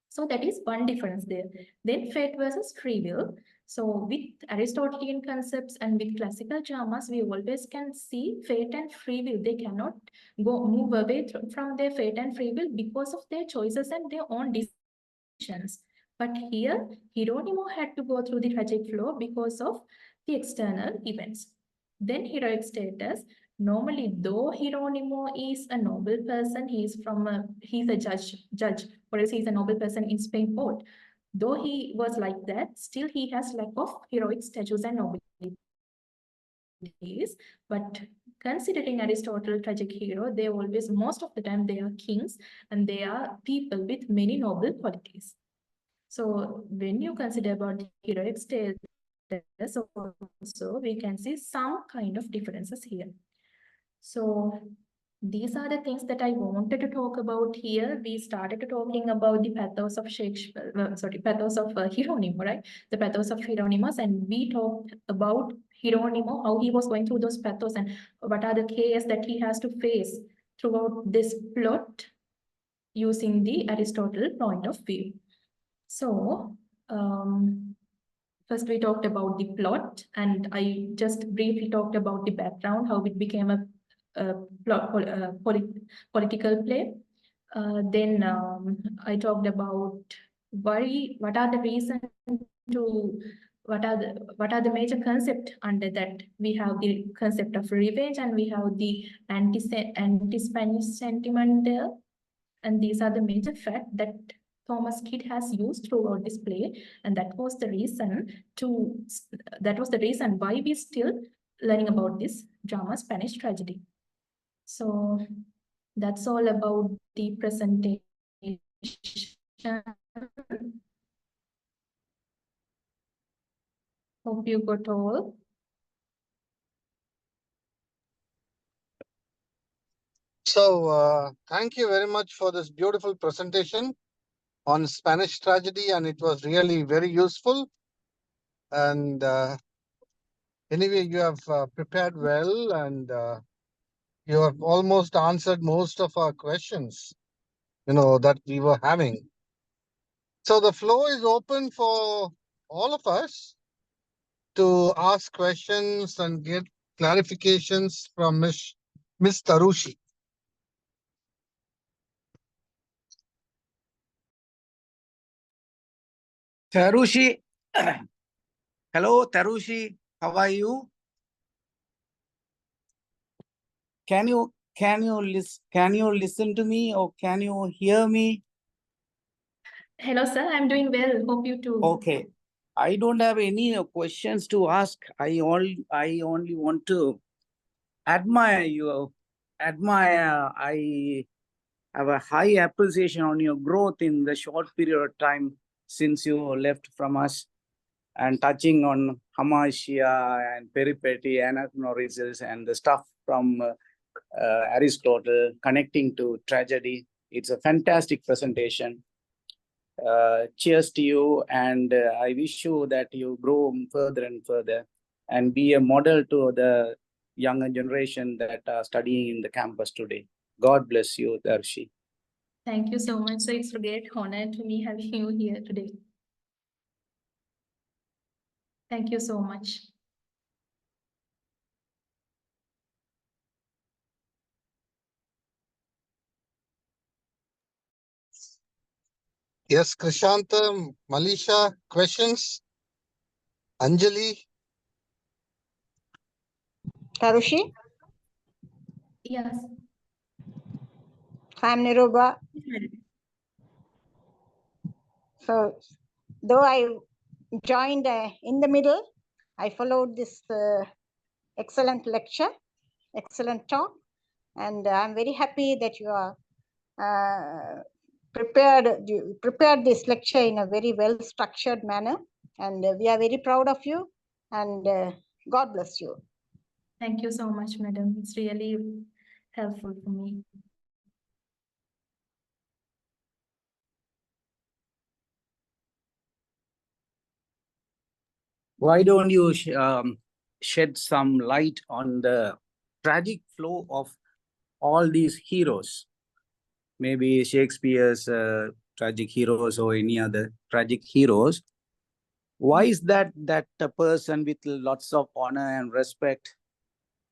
So that is one difference there. Then fate versus free will. So with Aristotelian concepts and with classical dramas, we always can see fate and free will. They cannot move away from their fate and free will because of their choices and their own decisions. But here, Hieronimo had to go through the tragic flow because of the external events. Then heroic status. Normally, though Hieronimo is a noble person, he's a judge, or else he's a noble person in Spain court. Though he was like that, still he has lack of heroic statues and nobilities. But considering Aristotle tragic hero, most of the time they are kings and they are people with many noble qualities. So when you consider about the heroic status, also we can see some kind of differences here. So these are the things that I wanted to talk about here. We started talking about the pathos of pathos of Hieronimo, right? The pathos of Hieronymus, and we talked about Hieronimo, how he was going through those pathos and what are the chaos that he has to face throughout this plot using the Aristotle point of view. So first we talked about the plot, and I just briefly talked about the background, how it became a political play. Then I talked about what are the reasons to what are the major concept under that. We have the concept of revenge and we have the anti-Spanish sentiment there. And these are the major facts that Thomas Kidd has used throughout this play, and that was the reason why we still learning about this drama, Spanish tragedy. So that's all about the presentation. Hope you got all. So thank you very much for this beautiful presentation on Spanish tragedy, and it was really very useful. And anyway, you have prepared well, and you have almost answered most of our questions, that we were having. So the floor is open for all of us to ask questions and get clarifications from Miss Tharushi. Tharushi, hello Tharushi, how are you? Can you listen to me or can you hear me? Hello, sir. I'm doing well. Hope you too. Okay. I don't have any questions to ask. I only want to admire you. I have a high appreciation on your growth in the short period of time since you left from us, and touching on Hamartia and Peripety, Anagnorisis, and the stuff from Aristotle, connecting to tragedy. It's a fantastic presentation. Cheers to you, and I wish you that you grow further and further and be a model to the younger generation that are studying in the campus today. God bless you, Tharushi. Thank you so much. So it's a great honor to me having you here today. Thank you so much. Yes, Krishanta, Malisha, questions? Anjali? Tharushi, Yes. I'm Niruba. So, though I joined in the middle, I followed this excellent lecture, excellent talk, and I'm very happy that you are prepared this lecture in a very well structured manner, and we are very proud of you, and God bless you. Thank you so much, madam. It's really helpful for me. Why don't you shed some light on the tragic flow of all these heroes? Maybe Shakespeare's tragic heroes or any other tragic heroes. Why is that a person with lots of honor and respect,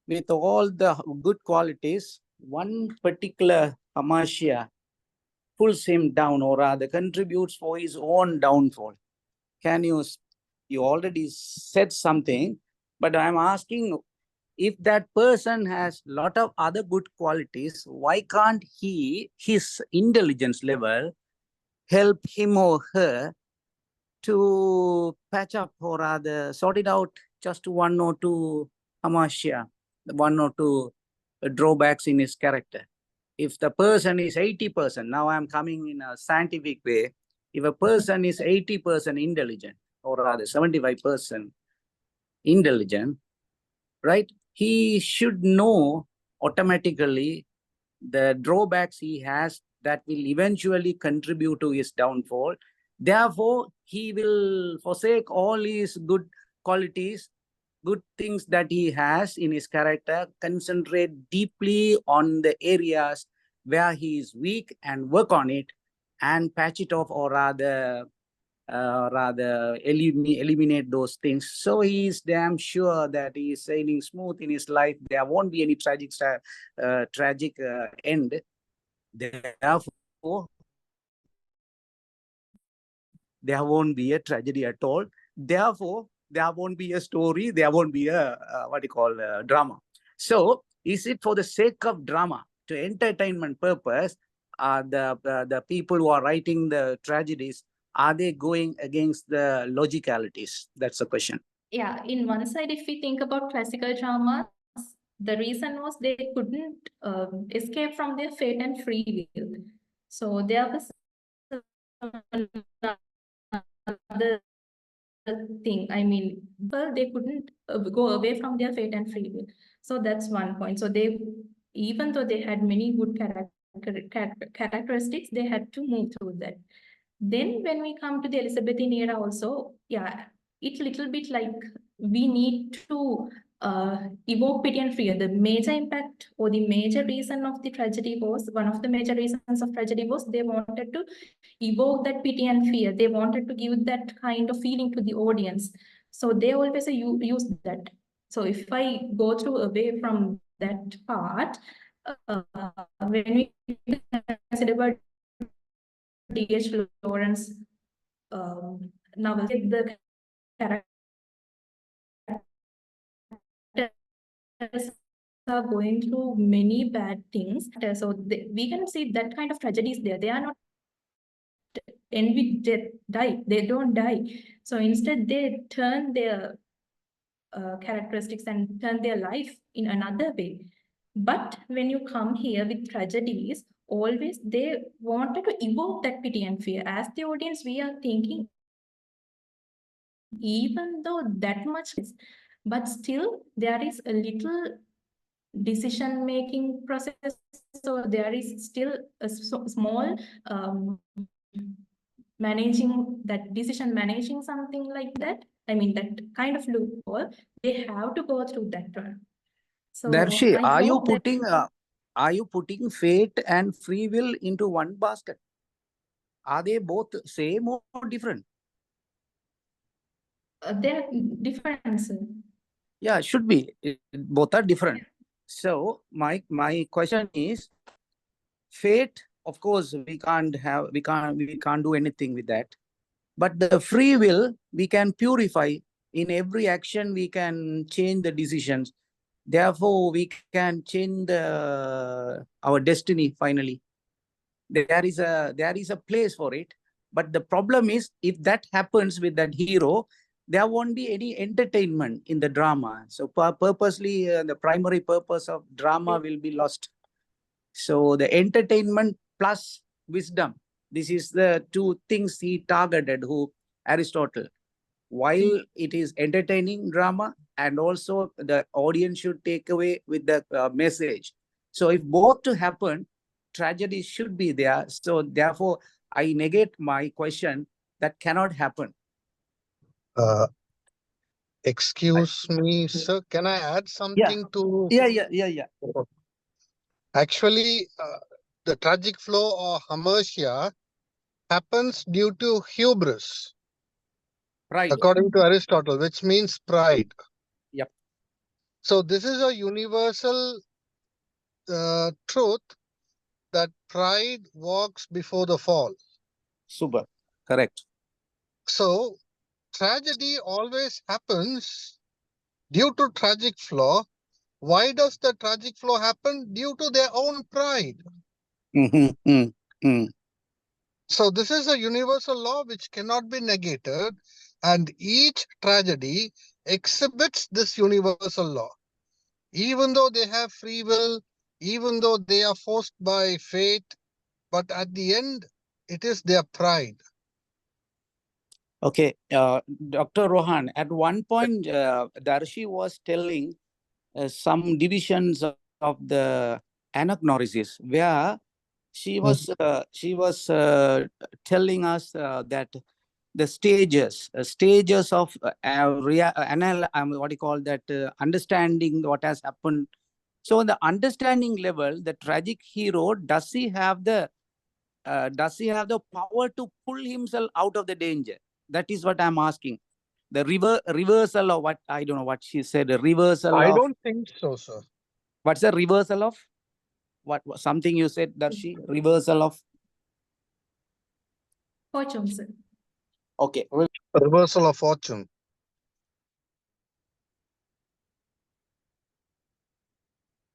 with all the good qualities, one particular Hamartia pulls him down, or rather contributes for his own downfall? Can you already said something, but I'm asking, if that person has a lot of other good qualities, why can't his intelligence level help him or her to patch up, or rather sort it out, just one or two Hamartia, one or two drawbacks in his character? If the person is 80%, now I'm coming in a scientific way, if a person is 80% intelligent, or rather 75% intelligent, right? He should know automatically the drawbacks he has that will eventually contribute to his downfall. Therefore, he will forsake all his good qualities, good things that he has in his character, concentrate deeply on the areas where he is weak and work on it and patch it off, or rather eliminate those things. So he is damn sure that he is sailing smooth in his life. There won't be any tragic end. Therefore, there won't be a tragedy at all. Therefore, there won't be a story. There won't be a drama. So, is it for the sake of drama, to entertainment purpose? The people who are writing the tragedies, are they going against the logicalities? That's the question. Yeah, in one side, if we think about classical dramas, the reason was they couldn't escape from their fate and free will. So there was another thing. I mean, well, they couldn't go away from their fate and free will. So that's one point. So they, even though they had many good characteristics, they had to move through that. Then when we come to the Elizabethan era also, yeah, it's a little bit like we need to evoke pity and fear. The major impact or the major reason of the tragedy was, one of the major reasons of tragedy was they wanted to evoke that pity and fear. They wanted to give that kind of feeling to the audience. So they always use that. So if I go through away from that part, when we consider about D.H. Lawrence novel, the characters are going through many bad things. So we can see that kind of tragedies there. They are not end with death, die. They don't die. So instead, they turn their characteristics and turn their life in another way. But when you come here with tragedies, always they wanted to evoke that pity and fear. As the audience, we are thinking, even though that much is, but still there is a little decision-making process. So there is still a small managing something like that. I mean, that kind of loophole, they have to go through that one. So Darshi, I hope that are you putting fate and free will into one basket? Are they both same or different? they're different, sir. Yeah, should be. Both are different. So my question is, fate, of course, we can't do anything with that. But the free will, we can purify. In every action, we can change the decisions. Therefore, we can change our destiny finally. There is a place for it. But the problem is, if that happens with that hero, there won't be any entertainment in the drama. So purposely, the primary purpose of drama will be lost. So the entertainment plus wisdom, this is the two things he targeted, Aristotle. While it is entertaining drama, and also the audience should take away with the message. So if both to happen, tragedy should be there. So therefore, I negate my question that cannot happen. Excuse me, sir. Can I add something to? Yeah. Actually, the tragic flow or hamartia happens due to hubris, Pride. according to Aristotle, which means pride. Yep. So this is a universal truth that pride walks before the fall. Super. Correct. So tragedy always happens due to tragic flow. Why does the tragic flow happen? Due to their own pride. So this is a universal law which cannot be negated, and each tragedy exhibits this universal law. Even though they have free will, even though they are forced by fate, but at the end, it is their pride. Okay, Dr. Rohan, at one point, Darshi was telling some divisions of the anagnorisis, where she was telling us that the stages of what do you call that, understanding what has happened. So the understanding level, the tragic hero, does he have the power to pull himself out of the danger? That is what I'm asking. The reversal of what, I don't know what she said, a reversal I of. don't think so, sir. What's the reversal of? What something you said, Darshi? Reversal of? Fortune, sir. Okay. Reversal of fortune.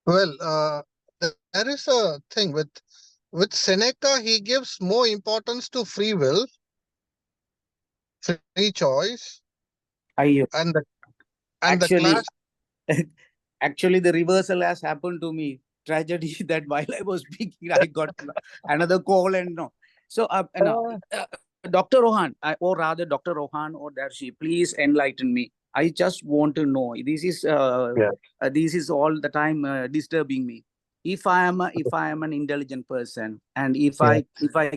Well, there is a thing with Seneca. He gives more importance to free will, free choice, and the Actually, clash. actually, the reversal has happened to me. Tragedy that while I was speaking, I got another call and no. So, Dr. Rohan, or rather Dr. Rohan or Darshi, please enlighten me. I just want to know. This is all the time disturbing me. If I am an intelligent person, and if I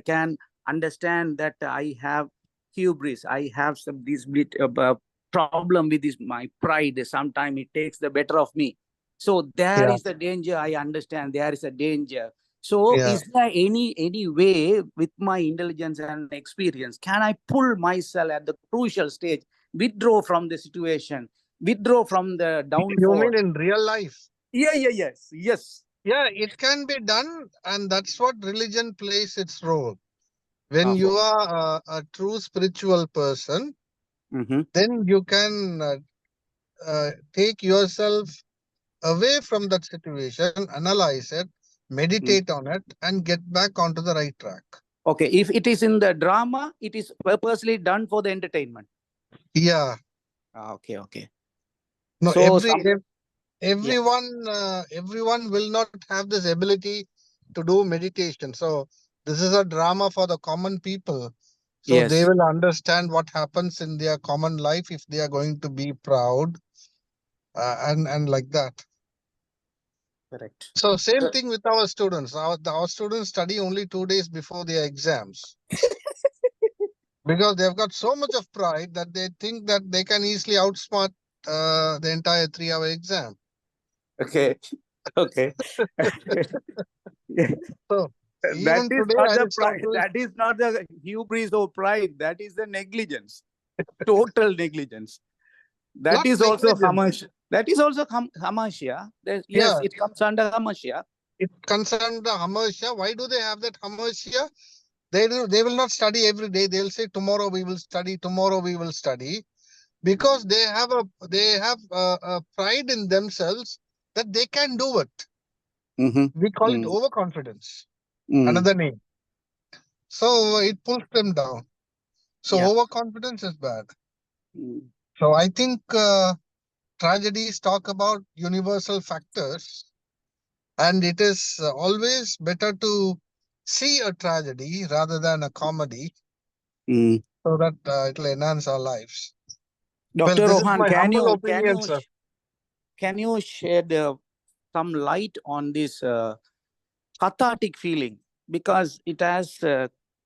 can understand that I have hubris, I have this bit of problem with my pride. Sometimes it takes the better of me. So there is a danger. I understand there is a danger. So is there any way with my intelligence and experience, can I pull myself at the crucial stage, withdraw from the situation, withdraw from the downfall? You mean in real life? Yes. Yeah, it can be done, and that's what religion plays its role. When you are a true spiritual person, then you can take yourself away from that situation, analyze it, meditate on it, and get back onto the right track. Okay, if it is in the drama, it is purposely done for the entertainment. Yeah. Okay, okay. No, So everyone will not have this ability to do meditation. So this is a drama for the common people. So they yes, will understand what happens in their common life if they are going to be proud, and like that. correct. So same thing with our students. Our students study only 2 days before their exams because they've got so much of pride that they think that they can easily outsmart the entire 3-hour exam. Okay, okay. So That even is today, not the pride. Aristotle, That is not the hubris or pride. That is the negligence. Total negligence. That not is also negligence. hamasha. That is also hamasha. Yes, Yeah, it comes under hamasha. it concerns the hamasha. Why do they have that hamasha? They will not study every day. They'll say tomorrow we will study. Tomorrow we will study, because they have a pride in themselves that they can do it. We call it overconfidence. Another name. So it pulls them down. So Yeah. overconfidence is bad. Mm. So I think tragedies talk about universal factors, and it is always better to see a tragedy rather than a comedy, Mm. so that it will enhance our lives. Well, Dr. this is Rohan, my humble opinion, sir. can you shed some light on this cathartic feeling? Because it has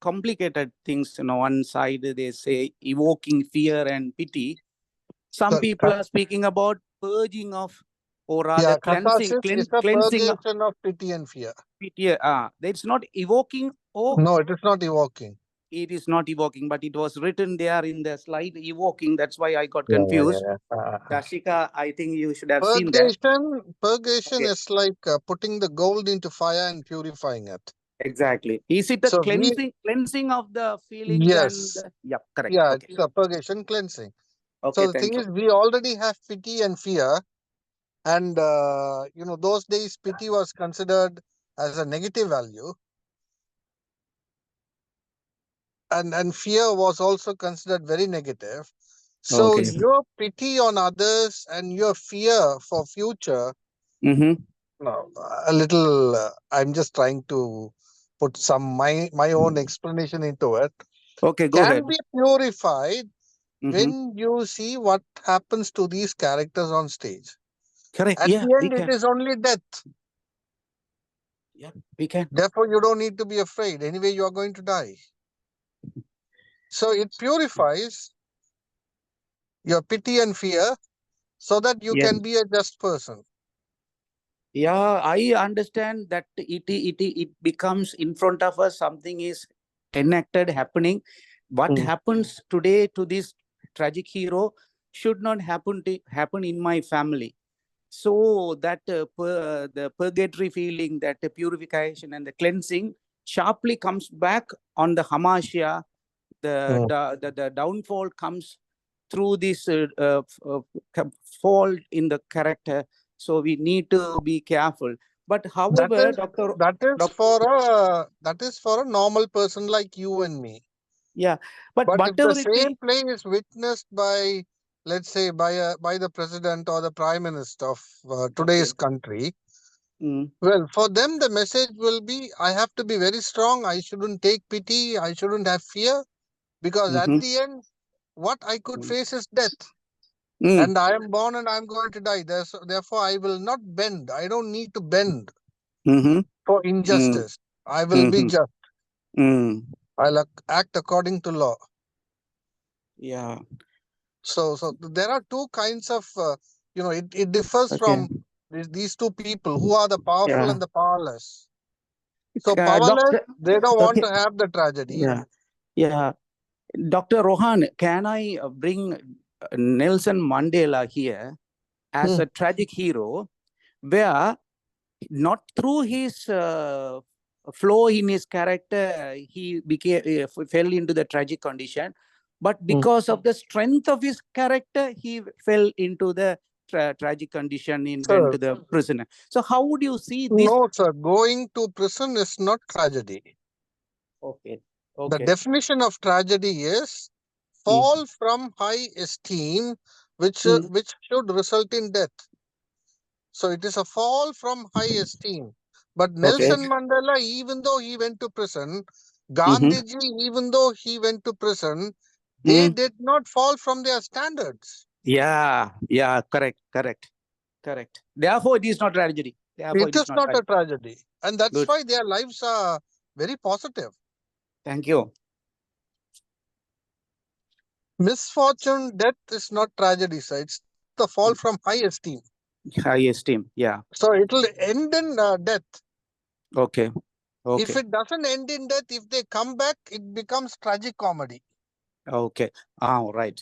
complicated things. On one side, they say evoking fear and pity. Some So, people are speaking about purging of, or rather yeah, catharsis is a cleansing of purgation of pity and fear. pity. It's not evoking. Oh, No, it is not evoking. it is not evoking, but it was written there in the slide evoking. That's why I got Yeah, confused. yeah. Dashika, I think you should have seen that. Purgation Okay. is like putting the gold into fire and purifying it. Exactly. Is it a So cleansing of the feelings and yes, yeah, correct. yeah, Okay. it's a purgation, cleansing. Okay, So the thank thing you. is, we already have pity and fear, and those days pity was considered as a negative value, and fear was also considered very negative. So Okay. your pity on others and your fear for future, Mm-hmm. a little. I'm just trying to put some my own explanation into it. Okay, go Can ahead. be purified Mm-hmm. when you see what happens to these characters on stage. Correct. At Yeah, the we end, it can. is only death. Yeah, we can. Therefore, you don't need to be afraid. Anyway, you are going to die. So it purifies your pity and fear so that you Yeah. can be a just person. Yeah, I understand that it becomes in front of us, something is enacted happening. What happens today to this tragic hero should not happen in my family. So that the purgatory feeling, that the purification and the cleansing sharply comes back on the hamasya. The downfall comes through this fault in the character. So we need to be careful. But however, That is for a normal person like you and me. Yeah, but But if the whatever it be, same play is witnessed by, let's say, by the president or the prime minister of today's country, well, for them the message will be: I have to be very strong. I shouldn't take pity. I shouldn't have fear, because at the end, what I could face is death. And I am born and I am going to die. Therefore, I will not bend. I don't need to bend for injustice. I will be just. I'll act according to law. Yeah. So there are two kinds of, it differs from these two people who are the powerful and the powerless. So powerless, they don't want to have the tragedy. Yeah. Dr. Rohan, can I bring Nelson Mandela here as a tragic hero, where not through his flow in his character he fell into the tragic condition, but because of the strength of his character he fell into the tragic condition and went to the prison. So how would you see this? No, sir. Going to prison is not tragedy. Okay. The Okay. definition of tragedy is fall from high esteem, which should result in death. So it is a fall from high esteem. But Nelson Mandela, even though he went to prison, Gandhiji, even though he went to prison, they did not fall from their standards. Yeah, correct. Therefore, it is not tragedy. Therefore, It is not a tragedy. And that's Good. why their lives are very positive. Thank you. Misfortune, death is not tragedy, sir. It's the fall from high esteem. High esteem. Yeah. So it will end in death. Okay. If it doesn't end in death, if they come back, it becomes tragic comedy. Okay. Right.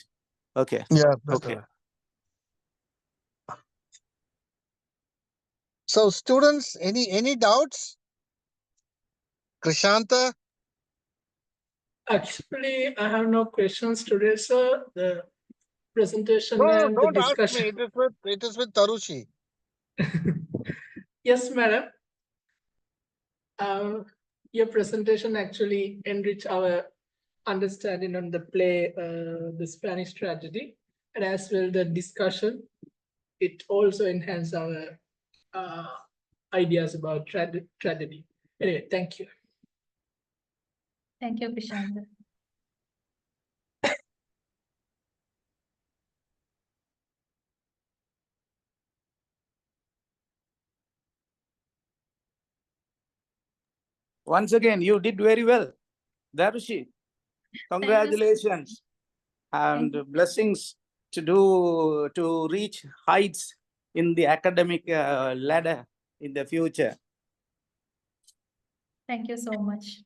Okay. Yeah. Okay. So students, any doubts? Krishanta? Actually, I have no questions today, sir. The presentation No, and the don't ask me. discussion. It is with Tharushi. Yes, madam. Your presentation actually enrich our understanding on the play, the Spanish tragedy, and as well the discussion. It also enhance our ideas about tragedy. Anyway, thank you. Thank you, Prashant. Once again, you did very well. Tharushi, congratulations and blessings to reach heights in the academic ladder in the future. Thank you so much.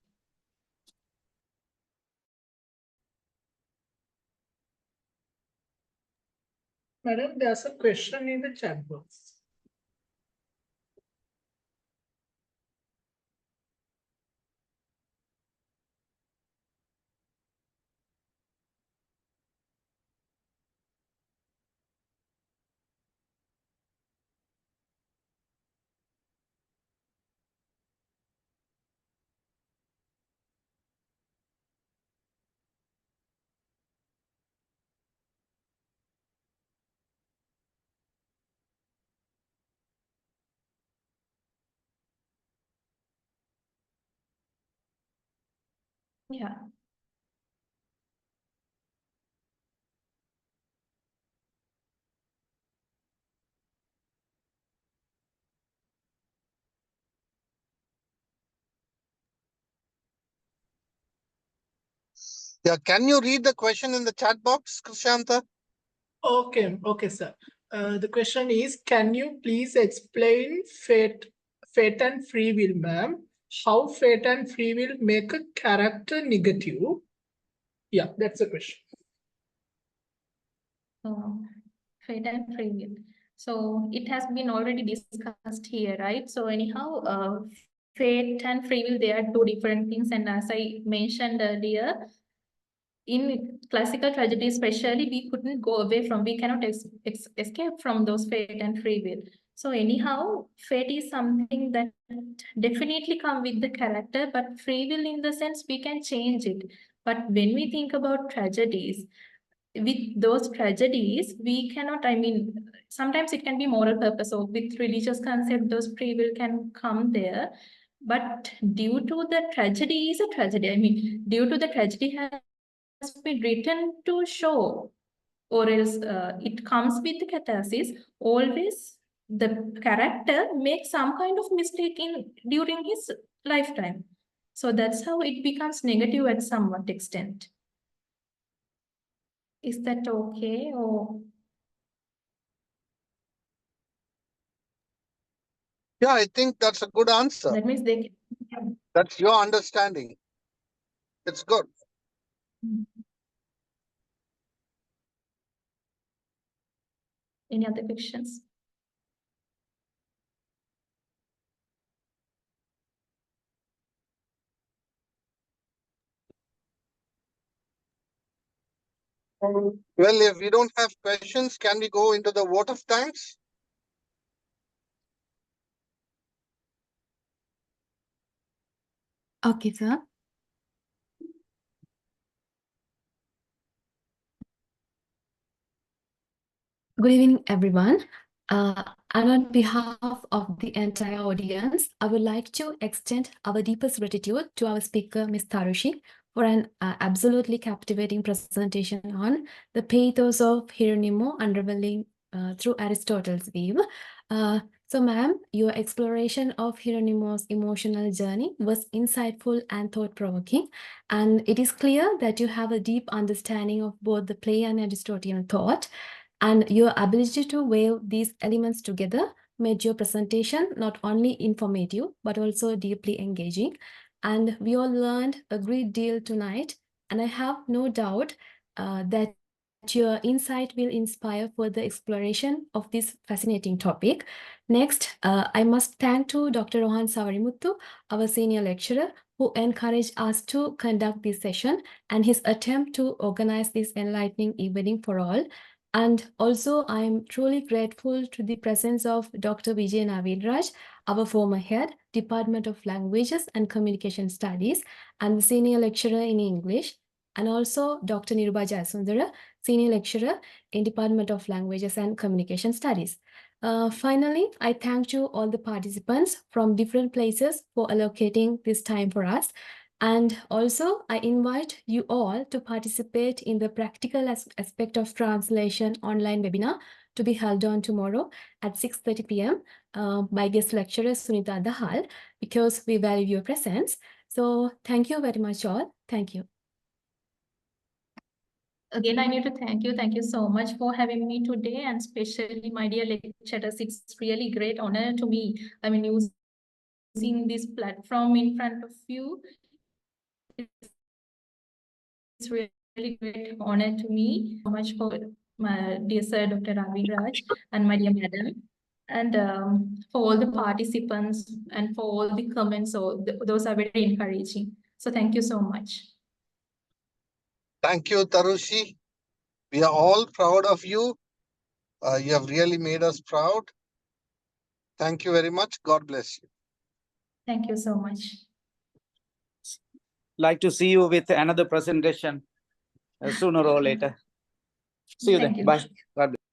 Madam, there's a question in the chat box. Yeah. Yeah, can you read the question in the chat box, Krishanta? Okay, sir. The question is, can you please explain fate and free will, ma'am? How fate and free will make a character negative? Yeah, that's the question. Fate and free will. So it has been already discussed here, right? So anyhow, fate and free will, they are two different things. And as I mentioned earlier, in classical tragedy especially, we couldn't go away from, we cannot escape from those fate and free will. So anyhow, fate is something that definitely come with the character, but free will in the sense we can change it. But when we think about tragedies, with those tragedies, we cannot, I mean, sometimes it can be moral purpose, or with religious concept, those free will can come there. But due to the tragedy is a tragedy, I mean, due to the tragedy has been written to show, or else it comes with the catharsis, always the character makes some kind of mistake during his lifetime. So that's how it becomes negative at somewhat extent. Is that okay? Or Yeah, I think that's a good answer. that means they can. That's your understanding. It's good. Any other questions? Well, if we don't have questions, can we go into the vote of thanks? Okay, sir. Good evening, everyone. And on behalf of the entire audience, I would like to extend our deepest gratitude to our speaker, Ms. Tharushi, for an absolutely captivating presentation on the pathos of Hieronimo, unraveling through Aristotle's view. So, ma'am, your exploration of Hieronimo's emotional journey was insightful and thought-provoking, and it is clear that you have a deep understanding of both the play and Aristotelian thought. And your ability to weave these elements together made your presentation not only informative, but also deeply engaging. And we all learned a great deal tonight. And I have no doubt that your insight will inspire further exploration of this fascinating topic. Next, I must thank to Dr. Rohan Savarimuthu, our senior lecturer, who encouraged us to conduct this session and his attempt to organize this enlightening evening for all. And also, I'm truly grateful to the presence of Dr. Vijay Naviraj, our former head, Department of Languages and Communication Studies, and the senior lecturer in English, and also Dr. Niruba Jayasundara, senior lecturer in Department of Languages and Communication Studies. Finally, I thank you all the participants from different places for allocating this time for us. And also, I invite you all to participate in the practical aspect of translation online webinar to be held on tomorrow at 6:30 p.m. By guest lecturer Sunita Dahal, because we value your presence. So thank you very much all. Thank you. Again, I need to thank you. Thank you so much for having me today, and especially my dear lecturers. It's really great honor to me. I mean, using this platform in front of you, it's really great honor to me. So much for my dear sir, Dr. Ravi Raj, and my dear madam, and for all the participants and for all the comments. So those are very encouraging. So thank you so much. Thank you, Tharushi. We are all proud of you. You have really made us proud. Thank you very much. God bless you. Thank you so much. Like to see you with another presentation sooner or later. See you Thank then. you. Bye. God bless.